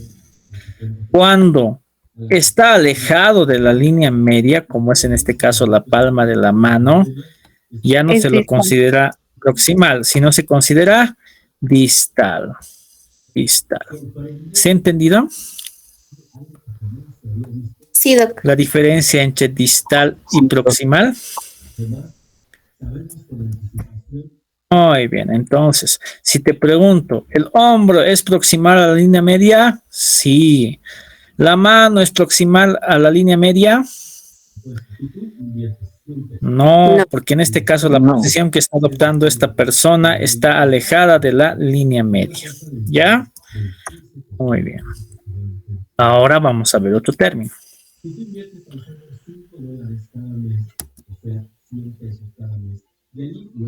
S1: Cuando está alejado de la línea media, como es en este caso la palma de la mano, ya no se lo considera proximal, sino se considera distal. Distal. ¿Se ha entendido?
S6: Sí, doc.
S1: La diferencia entre distal y proximal. Muy bien, entonces, si te pregunto, ¿el hombro es proximal a la línea media? Sí. ¿La mano es proximal a la línea media? No, porque en este caso la posición que está adoptando esta persona está alejada de la línea media. ¿Ya? Muy bien. Ahora vamos a ver otro término.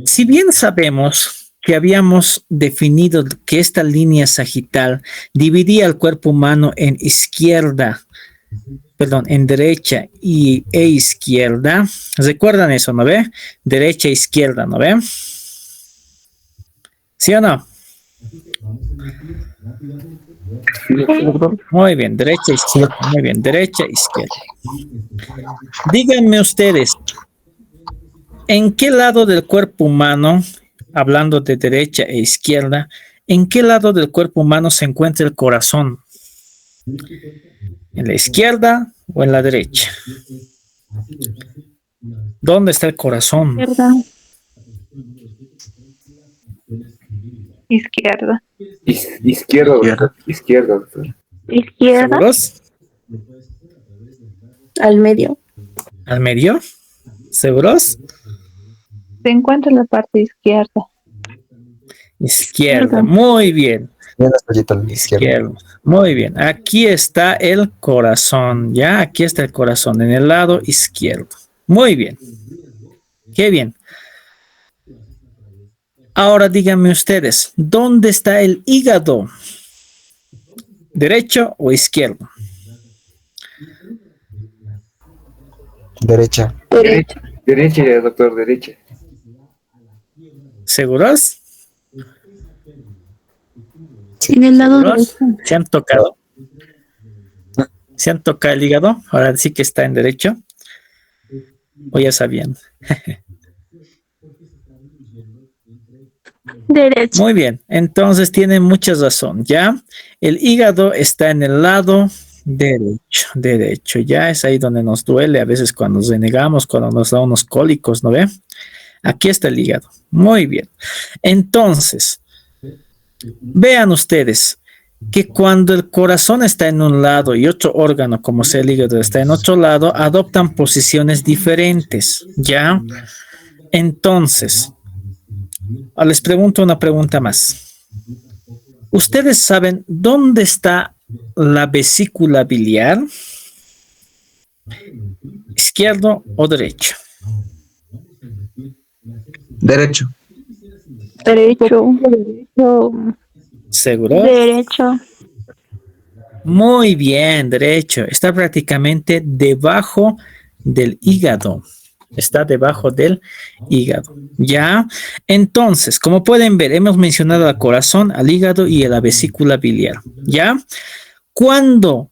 S1: Si bien sabemos que habíamos definido que esta línea sagital dividía el cuerpo humano en derecha e izquierda, ¿recuerdan eso, no ve? Derecha e izquierda, ¿no ve? ¿Sí o no? Muy bien, derecha, izquierda. Muy bien, derecha, izquierda. Díganme ustedes, ¿en qué lado del cuerpo humano, hablando de derecha e izquierda, en qué lado del cuerpo humano se encuentra el corazón? ¿En la izquierda o en la derecha? ¿Dónde está el corazón?
S2: Izquierda.
S3: Izquierdo, doctor.
S2: Izquierda.
S1: ¿Seguros?
S6: Al medio.
S1: ¿Al medio? ¿Seguros?
S2: Se encuentra en la parte izquierda.
S1: Izquierda, muy bien. Izquierda. Muy bien, aquí está el corazón, ya, aquí está el corazón, en el lado izquierdo. Muy bien, qué bien. Ahora díganme ustedes, ¿dónde está el hígado? ¿Derecho o izquierdo?
S3: Derecha. Derecha, doctor, derecha.
S1: ¿Seguros?
S2: En el lado
S1: ¿Seguros? ¿Se han tocado? ¿Se han tocado el hígado? Ahora sí que está en derecho. ¿O ya sabían?
S2: derecho.
S1: Muy bien, entonces tienen mucha razón, ¿ya? El hígado está en el lado derecho, ya es ahí donde nos duele a veces cuando nos renegamos, cuando nos da unos cólicos, ¿no ve? Aquí está el hígado, muy bien. Entonces, vean ustedes que cuando el corazón está en un lado y otro órgano, como sea el hígado, está en otro lado, adoptan posiciones diferentes, ¿ya? Entonces, les pregunto una pregunta más. ¿Ustedes saben dónde está la vesícula biliar? ¿Izquierdo o derecho?
S6: Derecho.
S2: Derecho.
S1: ¿Seguro?
S2: Derecho.
S1: Muy bien, derecho. Está prácticamente debajo del hígado. Está debajo del hígado. ¿Ya? Entonces, como pueden ver, hemos mencionado al corazón, al hígado y a la vesícula biliar. ¿Ya? Cuando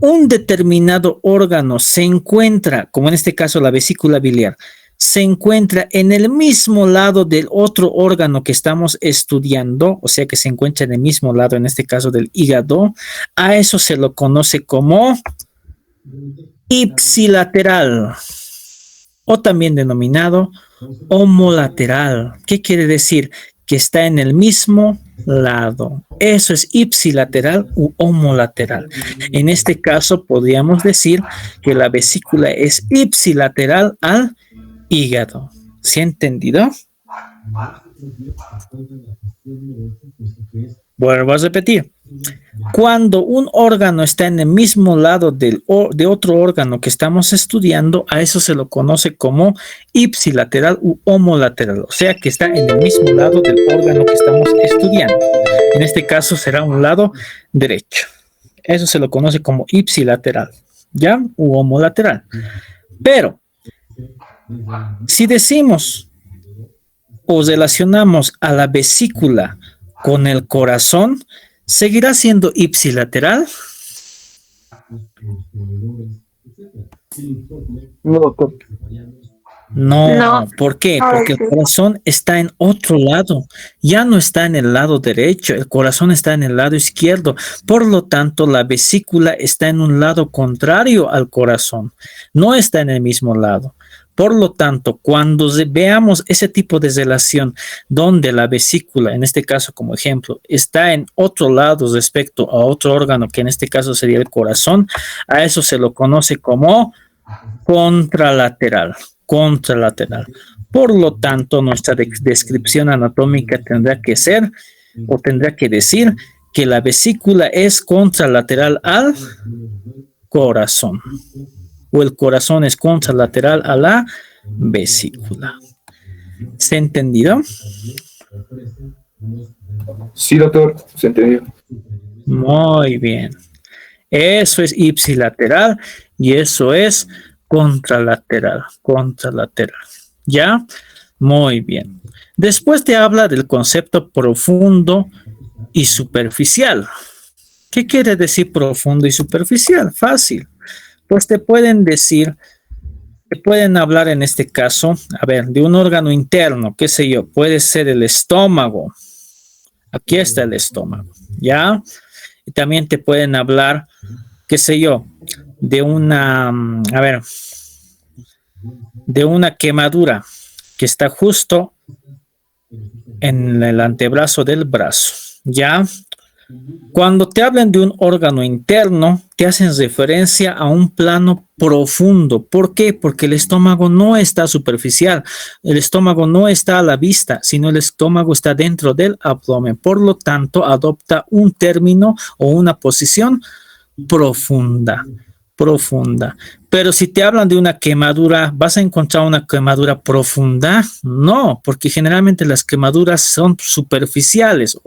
S1: un determinado órgano se encuentra, como en este caso la vesícula biliar, se encuentra en el mismo lado del otro órgano que estamos estudiando, o sea que se encuentra en el mismo lado, en este caso del hígado, a eso se lo conoce como ipsilateral, o también denominado homolateral. ¿Qué quiere decir? Que está en el mismo lado. Eso es ipsilateral u homolateral. En este caso podríamos decir que la vesícula es ipsilateral al hígado. ¿Sí ha entendido? Vuelvo a repetir. Cuando un órgano está en el mismo lado de otro órgano que estamos estudiando, a eso se lo conoce como ipsilateral u homolateral, o sea que está en el mismo lado del órgano que estamos estudiando. En este caso será un lado derecho. Eso se lo conoce como ipsilateral, ¿ya? U homolateral. Pero, si decimos o relacionamos a la vesícula con el corazón, ¿seguirá siendo ipsilateral?
S3: No, doctor.
S1: No, ¿por qué? Porque el corazón está en otro lado, ya no está en el lado derecho, el corazón está en el lado izquierdo, por lo tanto la vesícula está en un lado contrario al corazón, no está en el mismo lado. Por lo tanto, cuando veamos ese tipo de relación donde la vesícula, en este caso como ejemplo, está en otro lado respecto a otro órgano, que en este caso sería el corazón, a eso se lo conoce como contralateral. Contralateral. Por lo tanto, nuestra descripción anatómica tendrá que ser o tendrá que decir que la vesícula es contralateral al corazón o el corazón es contralateral a la vesícula. ¿Se ha entendido?
S3: Sí, doctor, se entendió.
S1: Muy bien. Eso es ipsilateral y eso es contralateral, contralateral. ¿Ya? Muy bien. Después te habla del concepto profundo y superficial. ¿Qué quiere decir profundo y superficial? Fácil. Pues te pueden decir, te pueden hablar en este caso, a ver, de un órgano interno, qué sé yo, puede ser el estómago. Aquí está el estómago, ¿ya? Y también te pueden hablar, qué sé yo, de una, a ver, de una quemadura que está justo en el antebrazo del brazo, ¿ya? Cuando te hablan de un órgano interno, te hacen referencia a un plano profundo. ¿Por qué? Porque el estómago no está superficial, el estómago no está a la vista, sino el estómago está dentro del abdomen. Por lo tanto, adopta un término o una posición profunda, profunda. Pero si te hablan de una quemadura, ¿vas a encontrar una quemadura profunda? No, porque generalmente las quemaduras son superficiales.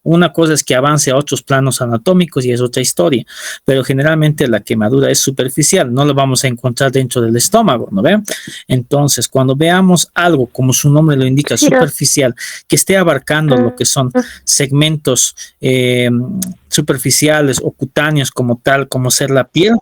S1: Una cosa es que avance a otros planos anatómicos y es otra historia, pero generalmente la quemadura es superficial, no lo vamos a encontrar dentro del estómago, ¿no ven? Entonces, cuando veamos algo, como su nombre lo indica, superficial, que esté abarcando lo que son segmentos superficiales o cutáneos como tal, como ser la piel,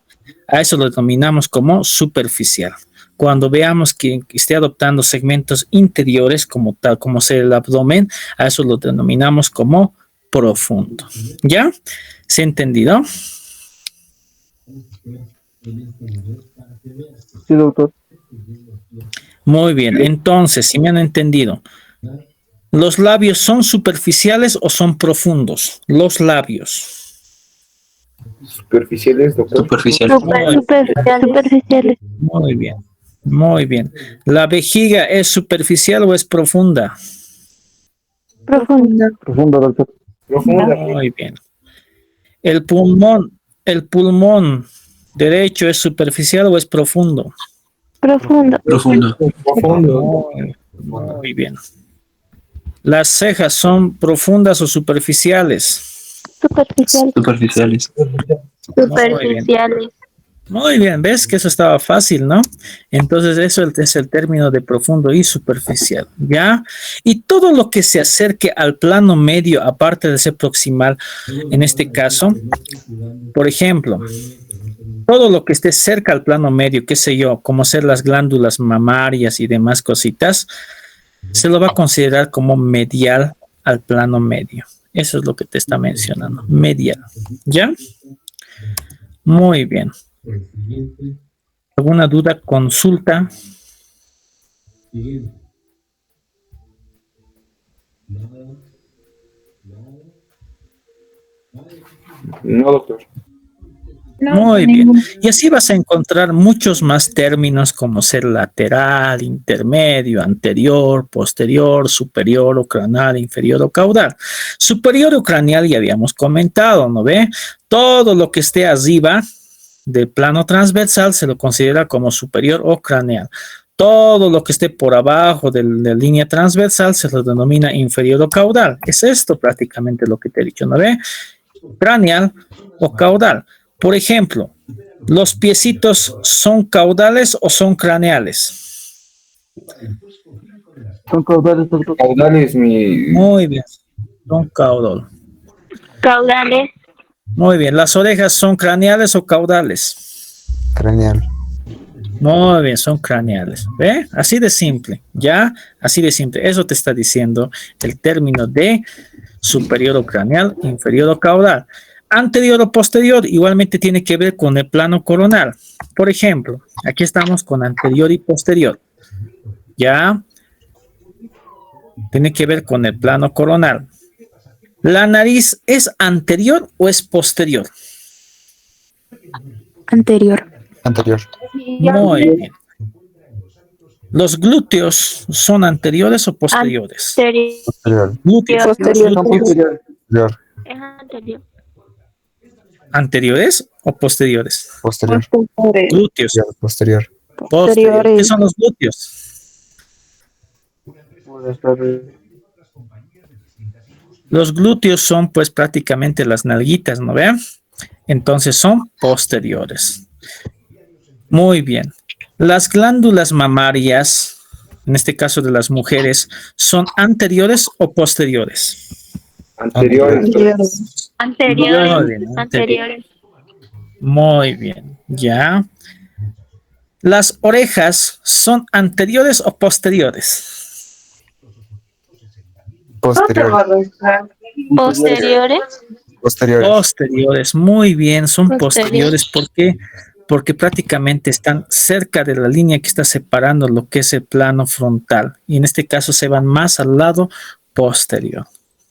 S1: a eso lo denominamos como superficial. Cuando veamos que esté adoptando segmentos interiores como tal, como ser el abdomen, a eso lo denominamos como profundo. ¿Ya? ¿Se ha entendido?
S3: Sí, doctor.
S1: Muy bien. Entonces, si me han entendido, ¿los labios son superficiales o son profundos? Los labios.
S3: Superficiales, doctor.
S6: Superficial.
S2: Superficiales.
S1: Muy bien. Muy bien. ¿La vejiga es superficial o es profunda?
S2: Profunda.
S3: Profundo, doctor. Profunda.
S1: Muy bien. ¿El pulmón derecho es superficial o es profundo?
S2: Profundo.
S6: Profundo.
S3: Profundo.
S1: Muy bien. ¿Las cejas son profundas o superficiales?
S2: Superficial.
S6: Superficiales.
S2: Superficiales.
S1: Muy bien, ves que eso estaba fácil, ¿no? Entonces eso es el término de profundo y superficial, ¿ya? Y todo lo que se acerque al plano medio, aparte de ser proximal, en este caso, por ejemplo, todo lo que esté cerca al plano medio, qué sé yo, como ser las glándulas mamarias y demás cositas, se lo va a considerar como medial al plano medio. Eso es lo que te está mencionando, medial, ¿ya? Muy bien. ¿Alguna duda? Consulta.
S3: No, doctor.
S1: Muy bien. Y así vas a encontrar muchos más términos como ser lateral, intermedio, anterior, posterior, superior o craneal, inferior o caudal. Superior o craneal ya habíamos comentado, ¿no ve? Todo lo que esté arriba del plano transversal se lo considera como superior o craneal. Todo lo que esté por abajo de la línea transversal se lo denomina inferior o caudal. Es esto prácticamente lo que te he dicho, ¿no ve? Craneal o caudal. Por ejemplo, ¿los piecitos son caudales o son craneales?
S3: Son caudales, doctor. Caudales,
S1: Muy bien, son caudal.
S2: Caudales.
S1: Muy bien, ¿las orejas son craneales o caudales?
S4: Craneal.
S1: Muy bien, son craneales. ¿Ve? Así de simple, ¿ya? Así de simple. Eso te está diciendo el término de superior o craneal, inferior o caudal. Anterior o posterior igualmente tiene que ver con el plano coronal. Por ejemplo, aquí estamos con anterior y posterior. ¿Ya? Tiene que ver con el plano coronal. ¿La nariz es anterior o es posterior?
S2: Anterior.
S4: Anterior.
S1: Muy bien. ¿Los glúteos son anteriores o posteriores?
S4: Posterior.
S1: Glúteos.
S2: Posterior.
S3: posteriores.
S4: Posterior.
S2: Es anterior.
S1: ¿Anteriores o posteriores?
S4: Posterior.
S1: Glúteos.
S4: Posterior.
S1: Posteriores. ¿Qué son los glúteos? Los glúteos son pues prácticamente las nalguitas, ¿no vean? Entonces son posteriores. Muy bien. Las glándulas mamarias, en este caso de las mujeres, ¿son anteriores o posteriores?
S3: Anteriores.
S2: Anteriores.
S1: Muy bien, ya. ¿Las orejas son anteriores o posteriores?
S4: Posterior.
S2: Posteriores.
S4: Posteriores.
S1: Posteriores, muy bien, son
S2: Posteriores.
S1: posteriores. ¿Por qué? Porque prácticamente están cerca de la línea que está separando lo que es el plano frontal. Y en este caso se van más al lado posterior.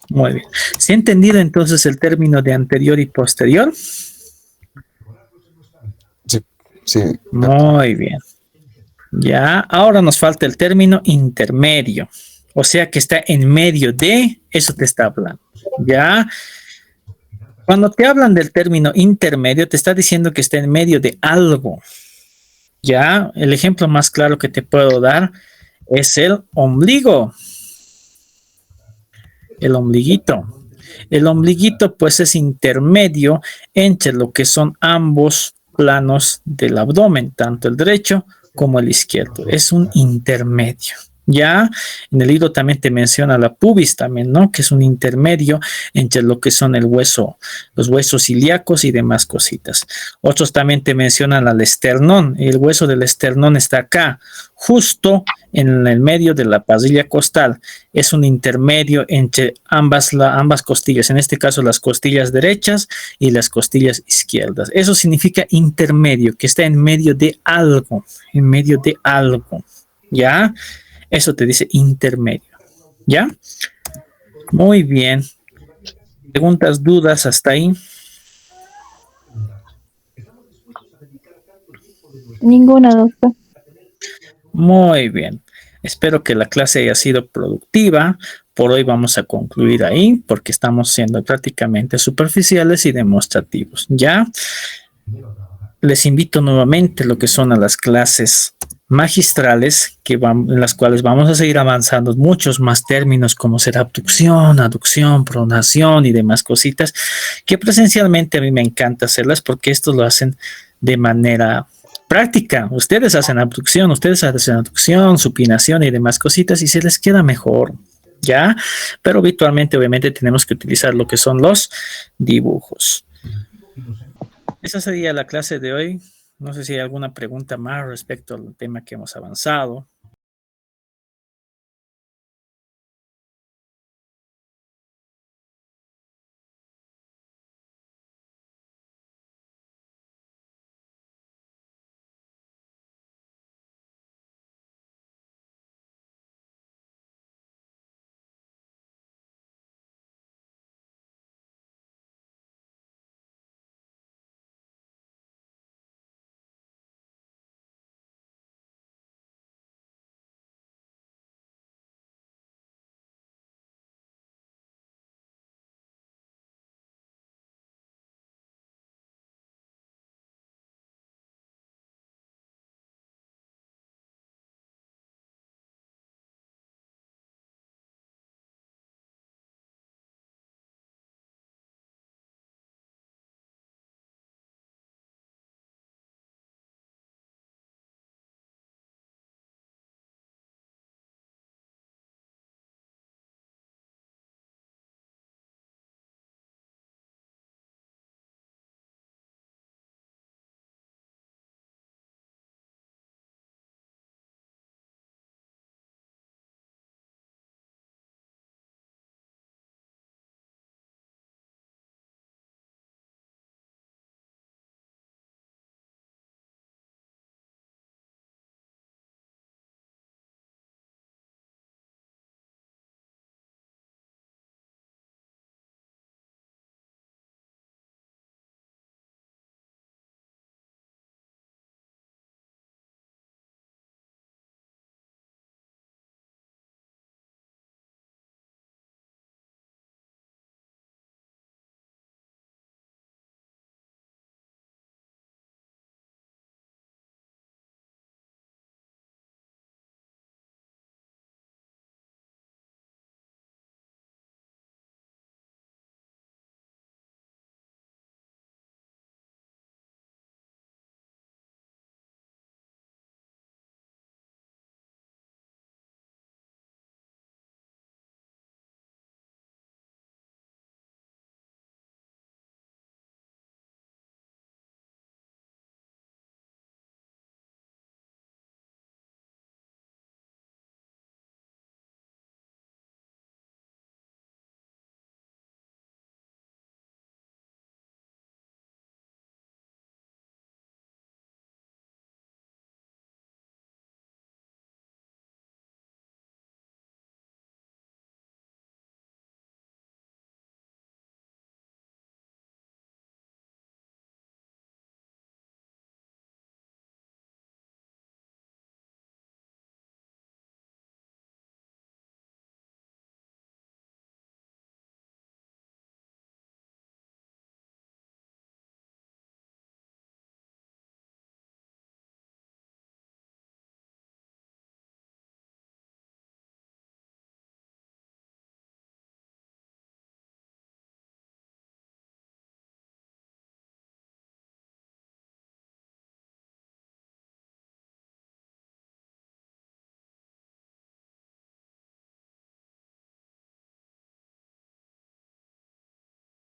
S1: Muy bien. ¿Se ha entendido entonces el término de anterior y posterior?
S4: Sí. Sí.
S1: Muy bien. Ya, ahora nos falta el término intermedio. O sea que está en medio de, eso te está hablando. Ya. Cuando te hablan del término intermedio, te está diciendo que está en medio de algo. Ya, el ejemplo más claro que te puedo dar es el ombligo. El ombliguito. El ombliguito pues es intermedio entre lo que son ambos planos del abdomen, tanto el derecho como el izquierdo. Es un intermedio. Ya, en el libro también te menciona la pubis también, ¿no? Que es un intermedio entre lo que son el hueso, los huesos ilíacos y demás cositas. Otros también te mencionan al esternón. El hueso del esternón está acá, justo en el medio de la parrilla costal. Es un intermedio entre ambas costillas, en este caso las costillas derechas y las costillas izquierdas. Eso significa intermedio, que está en medio de algo, en medio de algo. ¿Ya? Eso te dice intermedio. ¿Ya? Muy bien. ¿Preguntas, dudas hasta ahí?
S2: Ninguna, doctor.
S1: Muy bien. Espero que la clase haya sido productiva. Por hoy vamos a concluir ahí porque estamos siendo prácticamente superficiales y demostrativos. Ya les invito nuevamente lo que son a las clases magistrales en las cuales vamos a seguir avanzando muchos más términos como será abducción, aducción, pronación y demás cositas que presencialmente a mí me encanta hacerlas porque estos lo hacen de manera práctica. Ustedes hacen abducción, supinación y demás cositas y se les queda mejor, ¿ya? Pero habitualmente, obviamente, tenemos que utilizar lo que son los dibujos. Esa sería la clase de hoy. No sé si hay alguna pregunta más respecto al tema que hemos avanzado.